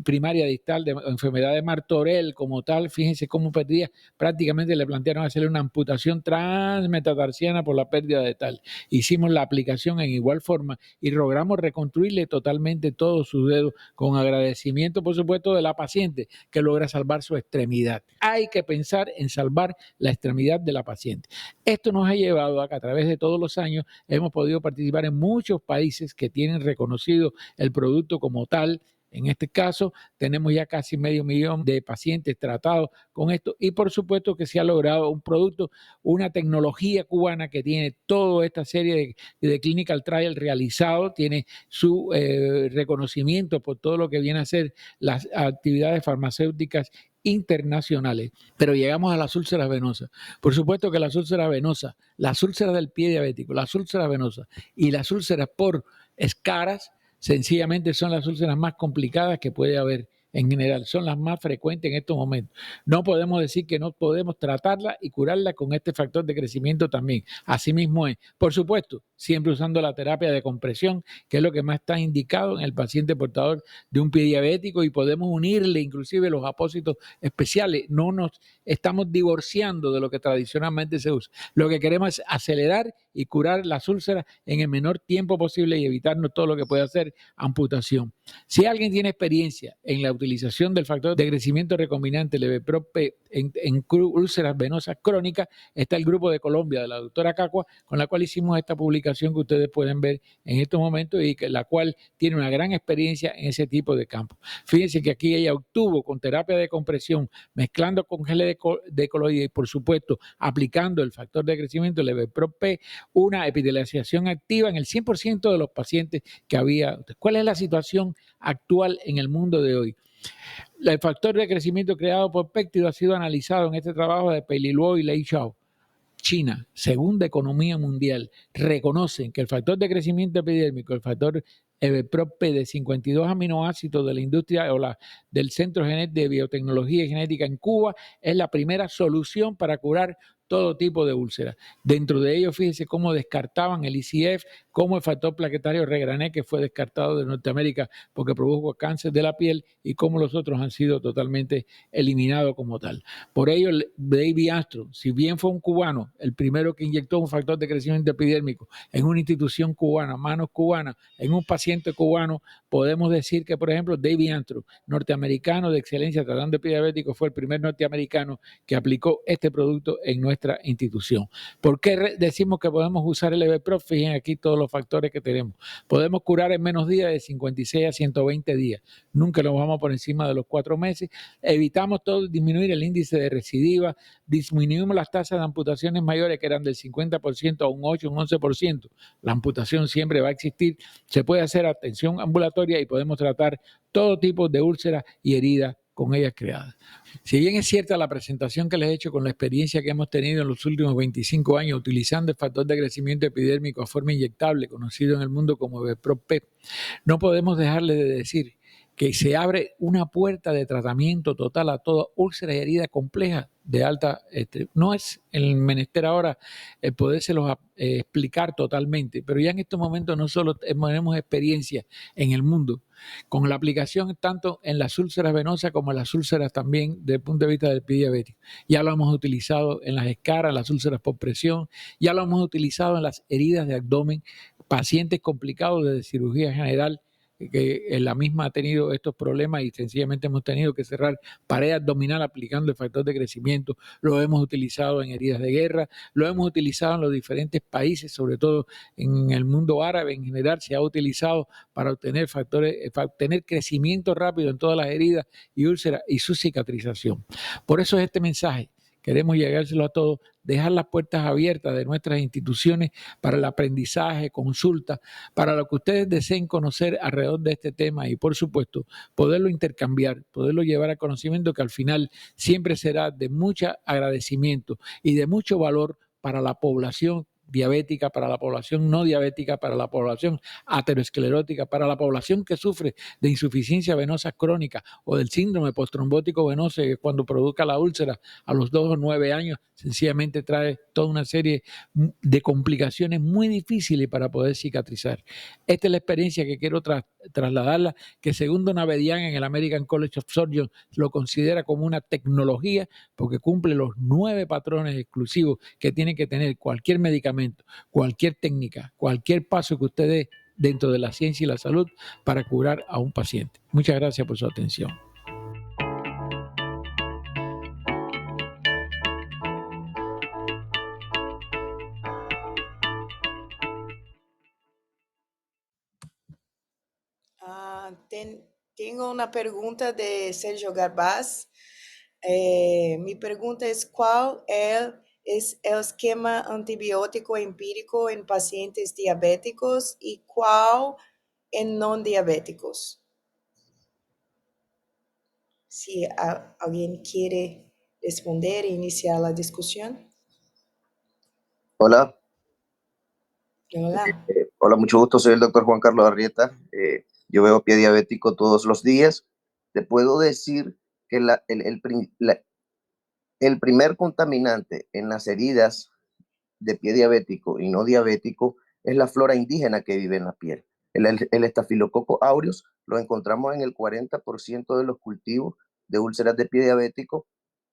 primaria distal, de enfermedad de Martorell como tal, fíjense cómo perdía, prácticamente le plantearon hacerle una amputación transmetatarsiana por la pérdida de tal. Hicimos la aplicación en igual forma y logramos reconstruirle totalmente todos sus dedos con agradecimiento, por supuesto, de la paciente que logra salvar su extremidad. Hay que pensar en salvar la extremidad de la paciente. Esto nos ha llevado a que a través de todos los años hemos podido participar en muchos países que tienen reconocido el producto como tal. En este caso, tenemos ya casi 500,000 de pacientes tratados con esto y por supuesto que se ha logrado un producto, una tecnología cubana que tiene toda esta serie de clinical trial realizado, tiene su reconocimiento por todo lo que viene a ser las actividades farmacéuticas internacionales. Pero llegamos a las úlceras venosas. Por supuesto que las úlceras venosas, las úlceras del pie diabético, las úlceras venosas y las úlceras por escaras, sencillamente son las úlceras más complicadas que puede haber en general, son las más frecuentes en estos momentos. No podemos decir que no podemos tratarla y curarla con este factor de crecimiento también. Así mismo es. Por supuesto, siempre usando la terapia de compresión, que es lo que más está indicado en el paciente portador de un pie diabético y podemos unirle inclusive los apósitos especiales. No nos estamos divorciando de lo que tradicionalmente se usa. Lo que queremos es acelerar y curar las úlceras en el menor tiempo posible y evitarnos todo lo que puede hacer amputación. Si alguien tiene experiencia en la utilización del factor de crecimiento recombinante Levetprop en úlceras venosas crónicas, está el grupo de Colombia de la doctora Cacua, con la cual hicimos esta publicación que ustedes pueden ver en estos momentos y que la cual tiene una gran experiencia en ese tipo de campo. Fíjense que aquí ella obtuvo con terapia de compresión, mezclando con geles de coloide y por supuesto aplicando el factor de crecimiento Levetprop, una epitelialización activa en el 100% de los pacientes que había. ¿Cuál es la situación actual en el mundo de hoy? El factor de crecimiento creado por péptido ha sido analizado en este trabajo de Pei Luo y Lei Xiao. China, segunda economía mundial, reconocen que el factor de crecimiento epidérmico, el factor Levetprop de 52 aminoácidos de la industria o del Centro de Biotecnología y Genética en Cuba es la primera solución para curar todo tipo de úlceras. Dentro de ellos, fíjense cómo descartaban el ICF, como el factor plaquetario Regrané, que fue descartado de Norteamérica porque produjo cáncer de la piel, y cómo los otros han sido totalmente eliminados como tal. Por ello, David Armstrong, si bien fue un cubano, el primero que inyectó un factor de crecimiento epidérmico en una institución cubana, manos cubanas, en un paciente cubano, podemos decir que, por ejemplo, David Armstrong, norteamericano de excelencia tratando de diabético, fue el primer norteamericano que aplicó este producto en nuestra institución. ¿Por qué decimos que podemos usar el Levetprop? Fíjense aquí todos los factores que tenemos. Podemos curar en menos días, de 56 a 120 días. Nunca nos vamos por encima de los 4 meses. Evitamos todo, disminuir el índice de recidiva, disminuimos las tasas de amputaciones mayores que eran del 50% a un 8, un 11%. La amputación siempre va a existir. Se puede hacer atención ambulatoria y podemos tratar todo tipo de úlceras y heridas con ellas creadas. Si bien es cierta la presentación que les he hecho con la experiencia que hemos tenido en los últimos 25 años utilizando el factor de crecimiento epidérmico a forma inyectable, conocido en el mundo como Bepro-P, no podemos dejarle de decir que se abre una puerta de tratamiento total a toda úlcera y herida compleja de alta, no es el menester ahora el podérselos explicar totalmente, pero ya en estos momentos no solo tenemos experiencia en el mundo con la aplicación tanto en las úlceras venosas como en las úlceras también desde el punto de vista del pie diabético. Ya lo hemos utilizado en las escaras, las úlceras por presión, ya lo hemos utilizado en las heridas de abdomen, pacientes complicados de cirugía general, que la misma ha tenido estos problemas y sencillamente hemos tenido que cerrar pared abdominal aplicando el factor de crecimiento. Lo hemos utilizado en heridas de guerra, lo hemos utilizado en los diferentes países, sobre todo en el mundo árabe en general, se ha utilizado para obtener tener crecimiento rápido en todas las heridas y úlceras y su cicatrización. Por eso es este mensaje. Queremos llegárselo a todos, dejar las puertas abiertas de nuestras instituciones para el aprendizaje, consulta, para lo que ustedes deseen conocer alrededor de este tema y, por supuesto, poderlo intercambiar, poderlo llevar a conocimiento que al final siempre será de mucho agradecimiento y de mucho valor para la población diabética, para la población no diabética, para la población aterosclerótica, para la población que sufre de insuficiencia venosa crónica o del síndrome postrombótico venoso, que cuando produzca la úlcera a los 2 o 9 años, sencillamente trae toda una serie de complicaciones muy difíciles para poder cicatrizar. Esta es la experiencia que quiero trasladarla, que según Don Abedian en el American College of Surgeons lo considera como una tecnología porque cumple los 9 patrones exclusivos que tiene que tener cualquier medicamento, cualquier técnica, cualquier paso que usted dé dentro de la ciencia y la salud para curar a un paciente. Muchas gracias por su atención. Tengo una pregunta de Sergio Garbaz. Mi pregunta es, ¿cuál es el esquema antibiótico empírico en pacientes diabéticos y cuál en no diabéticos? Si alguien quiere responder e iniciar la discusión. Hola. Hola. Hola, mucho gusto. Soy el doctor Juan Carlos Arrieta. Yo veo pie diabético todos los días. Te puedo decir que el primer contaminante en las heridas de pie diabético y no diabético es la flora indígena que vive en la piel. El estafilococo aureus lo encontramos en el 40% de los cultivos de úlceras de pie diabético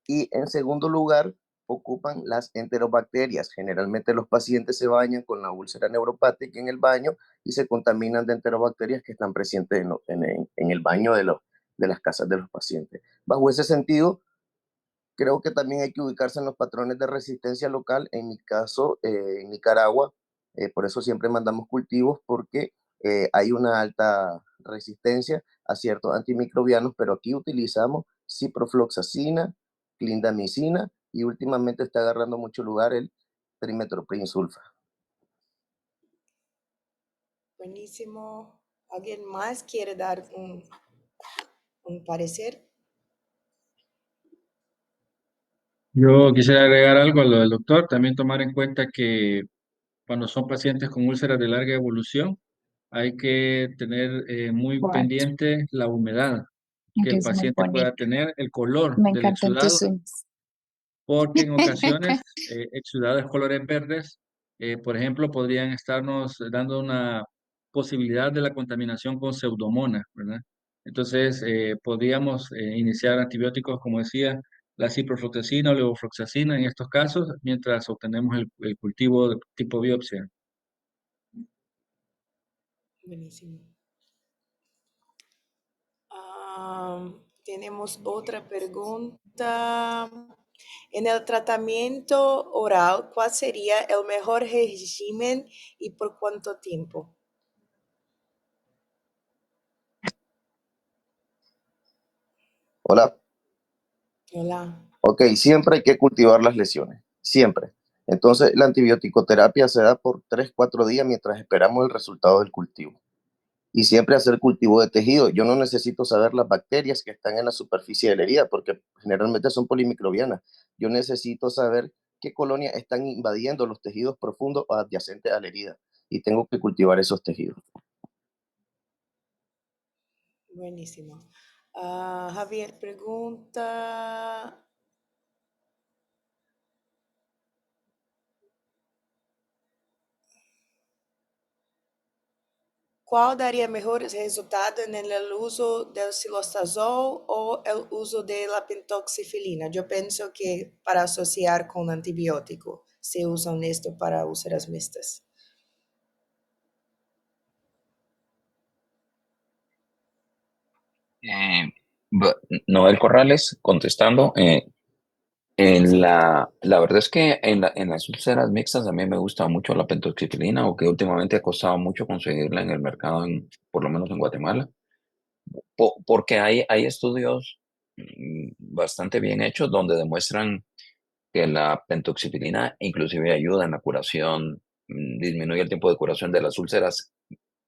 y en segundo lugar ocupan las enterobacterias. Generalmente los pacientes se bañan con la úlcera neuropática en el baño y se contaminan de enterobacterias que están presentes en el baño de las casas de los pacientes. Bajo ese sentido, creo que también hay que ubicarse en los patrones de resistencia local. En mi caso, en Nicaragua, por eso siempre mandamos cultivos porque hay una alta resistencia a ciertos antimicrobianos, pero aquí utilizamos ciprofloxacina, clindamicina y últimamente está agarrando mucho lugar el trimethoprim sulfa. Buenísimo. ¿Alguien más quiere dar un parecer? Yo quisiera agregar algo a lo del doctor, también tomar en cuenta que cuando son pacientes con úlceras de larga evolución, hay que tener muy pendiente la humedad, que el paciente pueda tener el color del exudado, porque en ocasiones exudados colores verdes, por ejemplo, podrían estarnos dando una posibilidad de la contaminación con pseudomonas, ¿verdad? Entonces, podríamos iniciar antibióticos, como decía, la ciprofloxacina o levofloxacina en estos casos, mientras obtenemos el cultivo de tipo biopsia. Buenísimo. Tenemos otra pregunta. En el tratamiento oral, ¿cuál sería el mejor régimen y por cuánto tiempo? Hola. Hola. Ok, siempre hay que cultivar las lesiones, siempre. Entonces, la antibiótico terapia se da por 3-4 días mientras esperamos el resultado del cultivo. y siempre hacer cultivo de tejido. Yo no necesito saber las bacterias que están en la superficie de la herida, porque generalmente son polimicrobianas. Yo necesito saber qué colonias están invadiendo los tejidos profundos o adyacentes a la herida, y tengo que cultivar esos tejidos. Buenísimo. Javier pregunta, ¿cuál daría mejores resultados en el uso del silostazol o el uso de la pentoxifilina? Yo pienso que para asociar con antibiótico se usan esto para úlceras mixtas. Noel Corrales, contestando. La verdad es que en las úlceras mixtas a mí me gusta mucho la pentoxifilina, o que últimamente ha costado mucho conseguirla en el mercado, por lo menos en Guatemala, porque hay estudios bastante bien hechos donde demuestran que la pentoxifilina inclusive ayuda en la curación, disminuye el tiempo de curación de las úlceras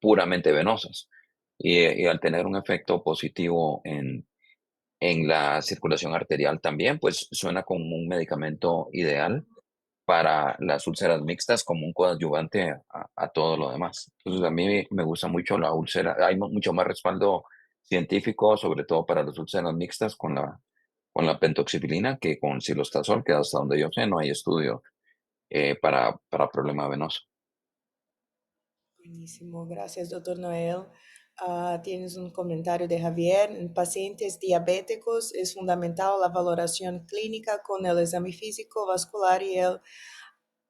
puramente venosas, y al tener un efecto positivo en la circulación arterial también, pues suena como un medicamento ideal para las úlceras mixtas, como un coadyuvante a todo lo demás. Entonces, a mí me gusta mucho la úlcera. Hay mucho más respaldo científico, sobre todo para las úlceras mixtas con la pentoxifilina, que con silostazol, que hasta donde yo sé no hay estudio para problema venoso. Buenísimo, gracias, doctor Noel. Tienes un comentario de Javier. En pacientes diabéticos es fundamental la valoración clínica con el examen físico, vascular y el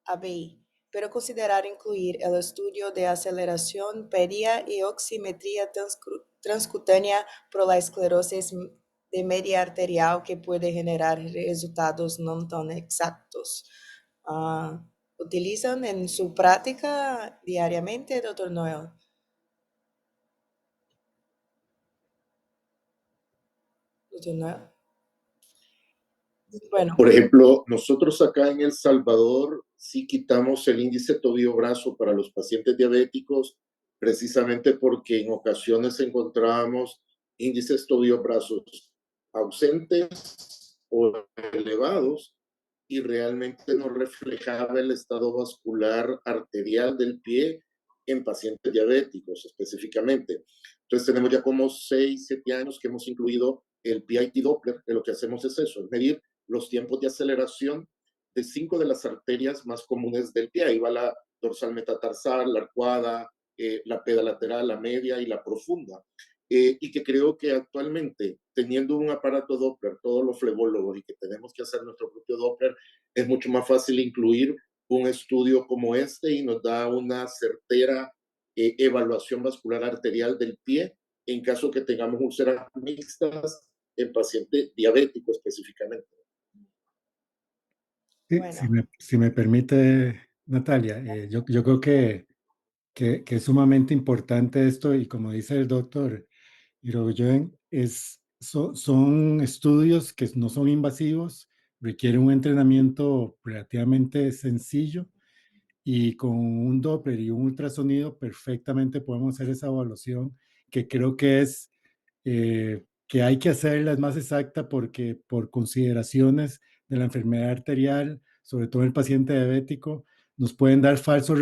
ABI, pero considerar incluir el estudio de aceleración, pedía y oximetría transcutánea por la esclerosis de media arterial, que puede generar resultados no tan exactos. ¿Utilizan en su práctica diariamente, doctor Noel? Doctor Noel. Bueno. Por ejemplo, nosotros acá en El Salvador sí quitamos el índice tobillo-brazo para los pacientes diabéticos, precisamente porque en ocasiones encontrábamos índices tobillo-brazos ausentes o elevados, y realmente no reflejaba el estado vascular arterial del pie en pacientes diabéticos específicamente. Entonces tenemos ya como 6, 7 años que hemos incluido el PIT Doppler, que lo que hacemos es eso, es medir los tiempos de aceleración de 5 de las arterias más comunes del pie. Ahí va la dorsal metatarsal, la arcuada, la pedalateral, la media y la profunda. Y que creo que actualmente, teniendo un aparato Doppler, todos los flebólogos, y que tenemos que hacer nuestro propio Doppler, es mucho más fácil incluir un estudio como este, y nos da una certera evaluación vascular arterial del pie en caso que tengamos úlceras mixtas en paciente diabético específicamente. Sí, Bueno. si me permite, Natalia, yo creo que es sumamente importante esto, y como dice el doctor Irigoyen, son estudios que no son invasivos, requieren un entrenamiento relativamente sencillo, y con un Doppler y un ultrasonido perfectamente podemos hacer esa evaluación, que creo que es que hay que hacerla es más exacta, porque por consideraciones de la enfermedad arterial, sobre todo en el paciente diabético, nos pueden dar falsos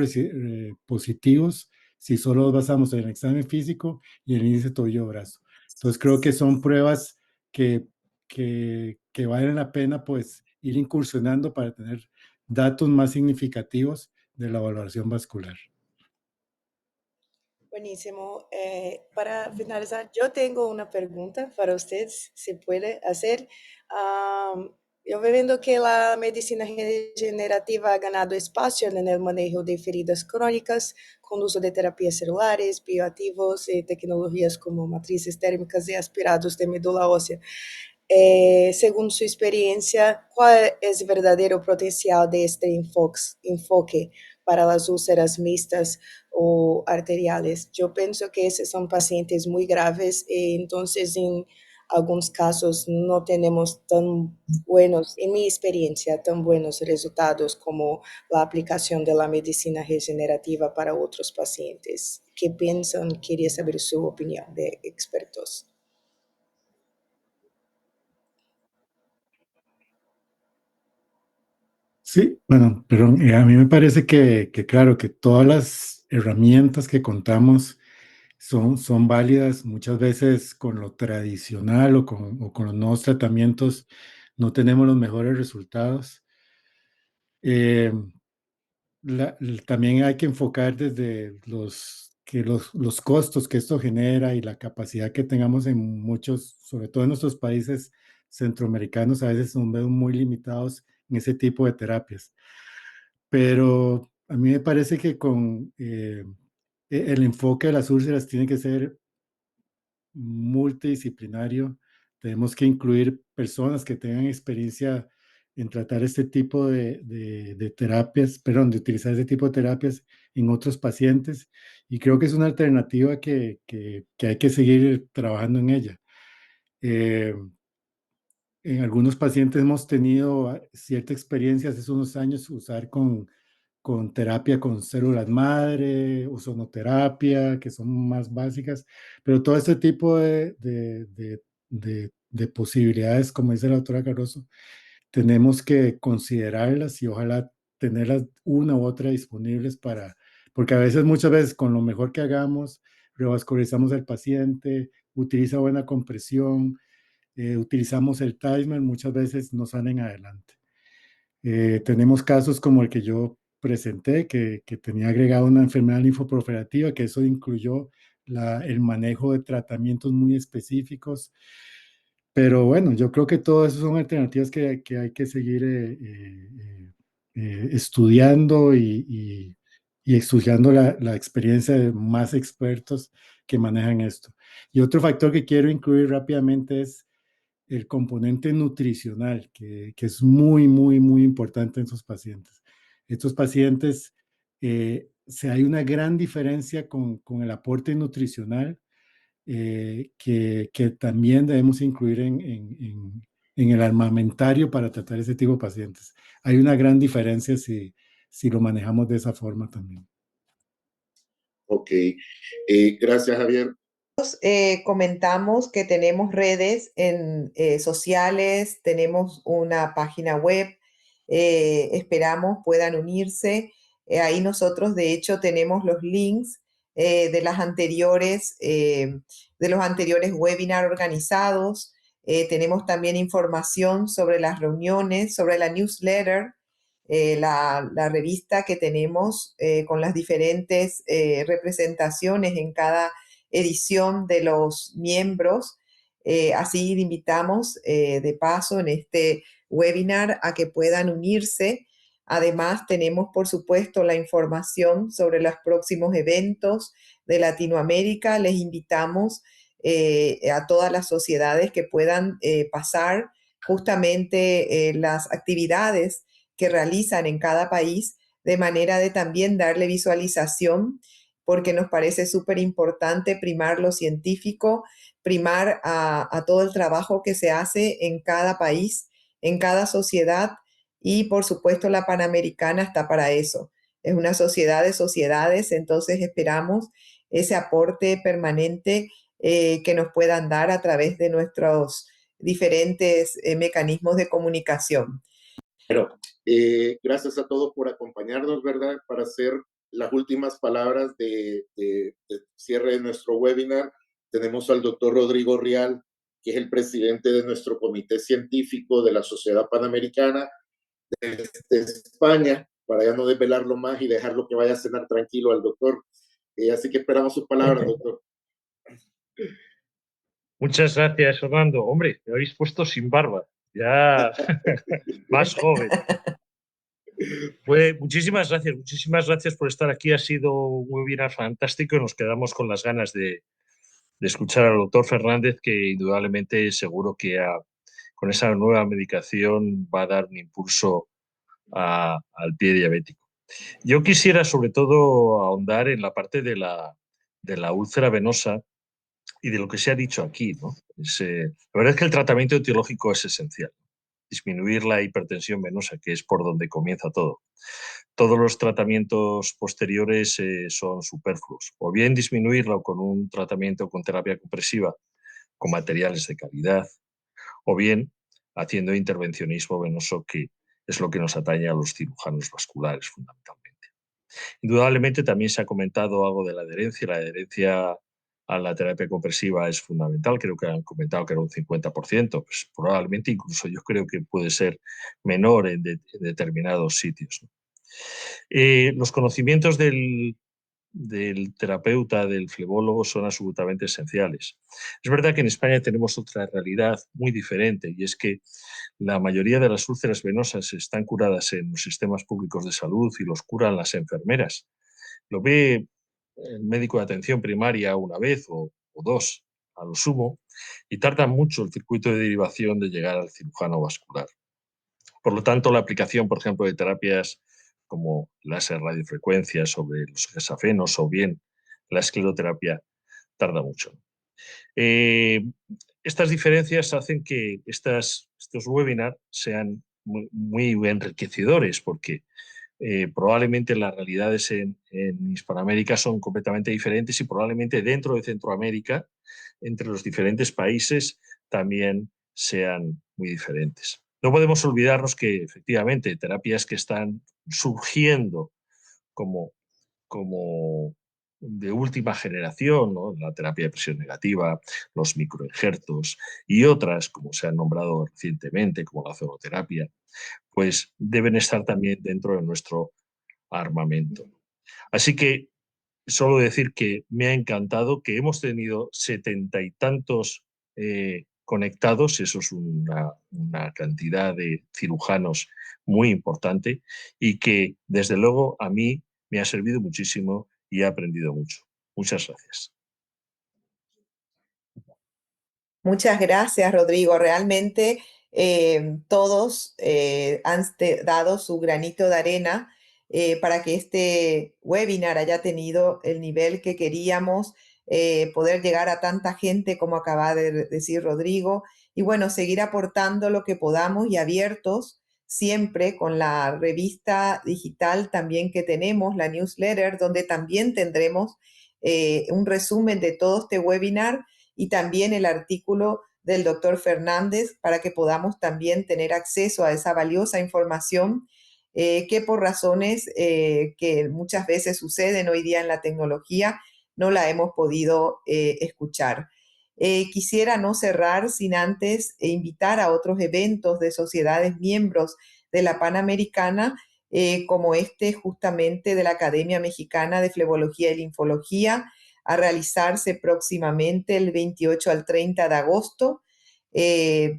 positivos si solo nos basamos en el examen físico y el índice tobillo-brazo. Entonces creo que son pruebas que valen la pena pues ir incursionando para tener datos más significativos de la valoración vascular. Buenísimo. Para finalizar, yo tengo una pregunta para usted, si puede hacer. Yo veo viendo que la medicina regenerativa ha ganado espacio en el manejo de feridas crónicas con uso de terapias celulares, bioactivos y tecnologías como matrices térmicas y aspirados de médula ósea. Según su experiencia, ¿cuál es el verdadero potencial de este enfoque para las úlceras mixtas o arteriales? Yo pienso que esos son pacientes muy graves, entonces en algunos casos no tenemos tan buenos, en mi experiencia, tan buenos resultados como la aplicación de la medicina regenerativa para otros pacientes. ¿Qué piensan? Quería saber su opinión de expertos. Sí, bueno, pero a mí me parece que claro, que todas las herramientas que contamos son válidas. Muchas veces con lo tradicional o con los nuevos tratamientos no tenemos los mejores resultados. Eh, También hay que enfocar desde los costos que esto genera y la capacidad que tengamos en muchos, sobre todo en nuestros países centroamericanos, a veces nos vemos muy limitados en ese tipo de terapias. Pero a mí me parece que con el enfoque de las úlceras tiene que ser multidisciplinario. Tenemos que incluir personas que tengan experiencia en tratar este tipo de terapias, perdón, de utilizar este tipo de terapias en otros pacientes. Y creo que es una alternativa que hay que seguir trabajando en ella. Eh, en algunos pacientes hemos tenido cierta experiencia hace unos años usar con terapia con células madre, ozonoterapia, que son más básicas, pero todo este tipo de posibilidades, como dice la doctora Cardoso, tenemos que considerarlas y ojalá tenerlas una u otra disponibles porque a veces, muchas veces, con lo mejor que hagamos, revascularizamos al paciente, utiliza buena compresión, utilizamos el timer, muchas veces no salen adelante. Tenemos casos como el que yo presenté, que tenía agregado una enfermedad linfoproliferativa, que eso incluyó el manejo de tratamientos muy específicos. Pero bueno, yo creo que todas esas son alternativas que hay que seguir estudiando y estudiando la experiencia de más expertos que manejan esto. Y otro factor que quiero incluir rápidamente es el componente nutricional, que es muy, muy, muy importante en sus pacientes. Estos pacientes, hay una gran diferencia con el aporte nutricional que también debemos incluir en el armamentario para tratar ese tipo de pacientes. Hay una gran diferencia si lo manejamos de esa forma también. Ok, gracias Javier. Comentamos que tenemos redes sociales, tenemos una página web, esperamos puedan unirse. Ahí nosotros, de hecho, tenemos los links de los anteriores webinars organizados. Tenemos también información sobre las reuniones, sobre la newsletter, la revista que tenemos con las diferentes representaciones en cada edición de los miembros. Así invitamos de paso en este webinar a que puedan unirse. Además, tenemos, por supuesto, la información sobre los próximos eventos de Latinoamérica. Les invitamos a todas las sociedades que puedan pasar justamente las actividades que realizan en cada país, de manera de también darle visualización, porque nos parece súper importante primar lo científico, primar a todo el trabajo que se hace en cada país, en cada sociedad, y por supuesto la Panamericana está para eso. Es una sociedad de sociedades, entonces esperamos ese aporte permanente que nos puedan dar a través de nuestros diferentes mecanismos de comunicación. Bueno, gracias a todos por acompañarnos, ¿verdad? Para hacer las últimas palabras de cierre de nuestro webinar, tenemos al doctor Rodrigo Rial, que es el presidente de nuestro comité científico de la Sociedad Panamericana de España, para ya no desvelarlo más y dejarlo que vaya a cenar tranquilo al doctor. Así que esperamos sus palabras, doctor. Muchas gracias, Fernando. Hombre, me habéis puesto sin barba, ya más joven. Pues muchísimas gracias por estar aquí. Ha sido un webinar fantástico y nos quedamos con las ganas de escuchar al doctor Fernández, que indudablemente seguro que con esa nueva medicación va a dar un impulso al pie diabético. Yo quisiera sobre todo ahondar en la parte de la úlcera venosa, y de lo que se ha dicho aquí, ¿no? La verdad es que el tratamiento etiológico es esencial. Disminuir la hipertensión venosa, que es por donde comienza todo. Todos los tratamientos posteriores son superfluos. O bien disminuirlo con un tratamiento con terapia compresiva, con materiales de calidad, o bien haciendo intervencionismo venoso, que es lo que nos atañe a los cirujanos vasculares fundamentalmente. Indudablemente también se ha comentado algo de la adherencia. La adherencia a la terapia compresiva es fundamental. Creo que han comentado que era un 50%. Pues probablemente incluso yo creo que puede ser menor en determinados sitios, ¿no? Los conocimientos del terapeuta, del flebólogo, son absolutamente esenciales. Es verdad que en España tenemos otra realidad muy diferente, y es que la mayoría de las úlceras venosas están curadas en los sistemas públicos de salud y los curan las enfermeras. Lo ve el médico de atención primaria una vez o dos a lo sumo, y tarda mucho el circuito de derivación de llegar al cirujano vascular. Por lo tanto, la aplicación, por ejemplo, de terapias como láser radiofrecuencia sobre los hexafenos o bien la escleroterapia tarda mucho. Estas diferencias hacen que estos webinars sean muy enriquecedores, porque probablemente las realidades en Hispanoamérica son completamente diferentes, y probablemente dentro de Centroamérica, entre los diferentes países, también sean muy diferentes. No podemos olvidarnos que efectivamente terapias que están surgiendo como de última generación, ¿no? La terapia de presión negativa, los microinjertos y otras, como se han nombrado recientemente, como la ozonoterapia, pues deben estar también dentro de nuestro armamento. Así que solo decir que me ha encantado, que hemos tenido 70 y tantos conectados. Eso es una cantidad de cirujanos muy importante, y que desde luego a mí me ha servido muchísimo y he aprendido mucho. Muchas gracias. Muchas gracias, Rodrigo. Realmente todos han dado su granito de arena para que este webinar haya tenido el nivel que queríamos, poder llegar a tanta gente como acaba de decir Rodrigo, y bueno, seguir aportando lo que podamos y abiertos siempre con la revista digital también que tenemos, la newsletter, donde también tendremos un resumen de todo este webinar y también el artículo del doctor Fernández, para que podamos también tener acceso a esa valiosa información que por razones que muchas veces suceden hoy día en la tecnología, no la hemos podido escuchar. Quisiera no cerrar sin antes invitar a otros eventos de sociedades miembros de la Panamericana, como este justamente de la Academia Mexicana de Flebología y Linfología, a realizarse próximamente el 28 al 30 de agosto.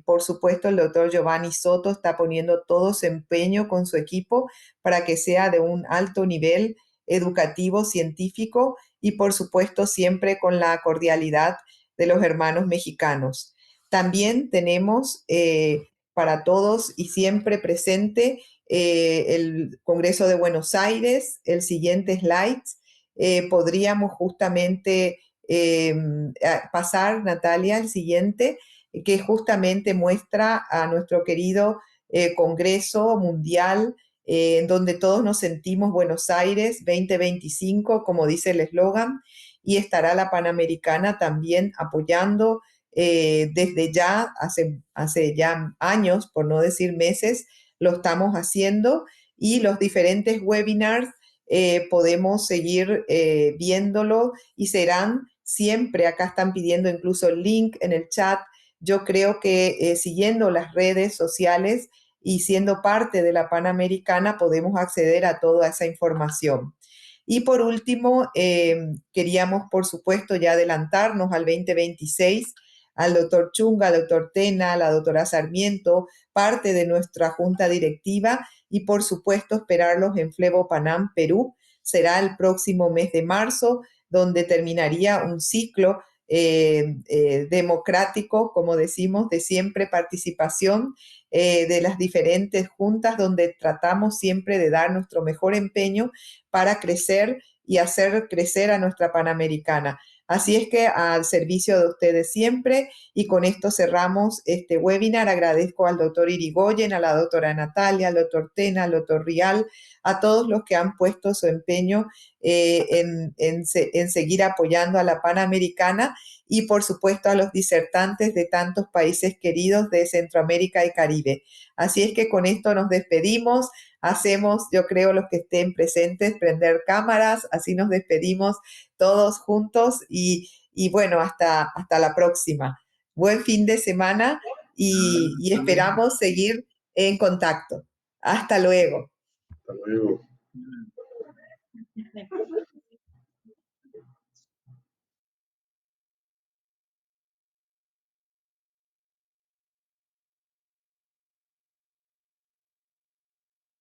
Por supuesto, el doctor Giovanni Soto está poniendo todo su empeño con su equipo para que sea de un alto nivel educativo, científico, y por supuesto siempre con la cordialidad de los hermanos mexicanos. También tenemos para todos y siempre presente el Congreso de Buenos Aires. El siguiente slide. Podríamos justamente pasar, Natalia, al siguiente, que justamente muestra a nuestro querido Congreso Mundial, en donde todos nos sentimos Buenos Aires 2025, como dice el eslogan, y estará la Panamericana también apoyando desde ya, hace ya años, por no decir meses, lo estamos haciendo, y los diferentes webinars podemos seguir viéndolo, y serán siempre, acá están pidiendo incluso el link en el chat. Yo creo que siguiendo las redes sociales y siendo parte de la Panamericana podemos acceder a toda esa información. Y por último, queríamos, por supuesto, ya adelantarnos al 2026, al doctor Chunga, al doctor Tena, a la doctora Sarmiento, parte de nuestra junta directiva, y por supuesto esperarlos en Flevo Panam, Perú. Será el próximo mes de marzo, donde terminaría un ciclo democrático, como decimos, de siempre participación de las diferentes juntas, donde tratamos siempre de dar nuestro mejor empeño para crecer y hacer crecer a nuestra Panamericana. Así es que al servicio de ustedes siempre, y con esto cerramos este webinar. Agradezco al doctor Irigoyen, a la doctora Natalia, al doctor Tena, al doctor Rial, a todos los que han puesto su empeño en seguir apoyando a la Panamericana, y por supuesto a los disertantes de tantos países queridos de Centroamérica y Caribe. Así es que con esto nos despedimos. Hacemos, yo creo, los que estén presentes, prender cámaras, así nos despedimos todos juntos y bueno, hasta la próxima. Buen fin de semana y esperamos seguir en contacto. Hasta luego. Hasta luego.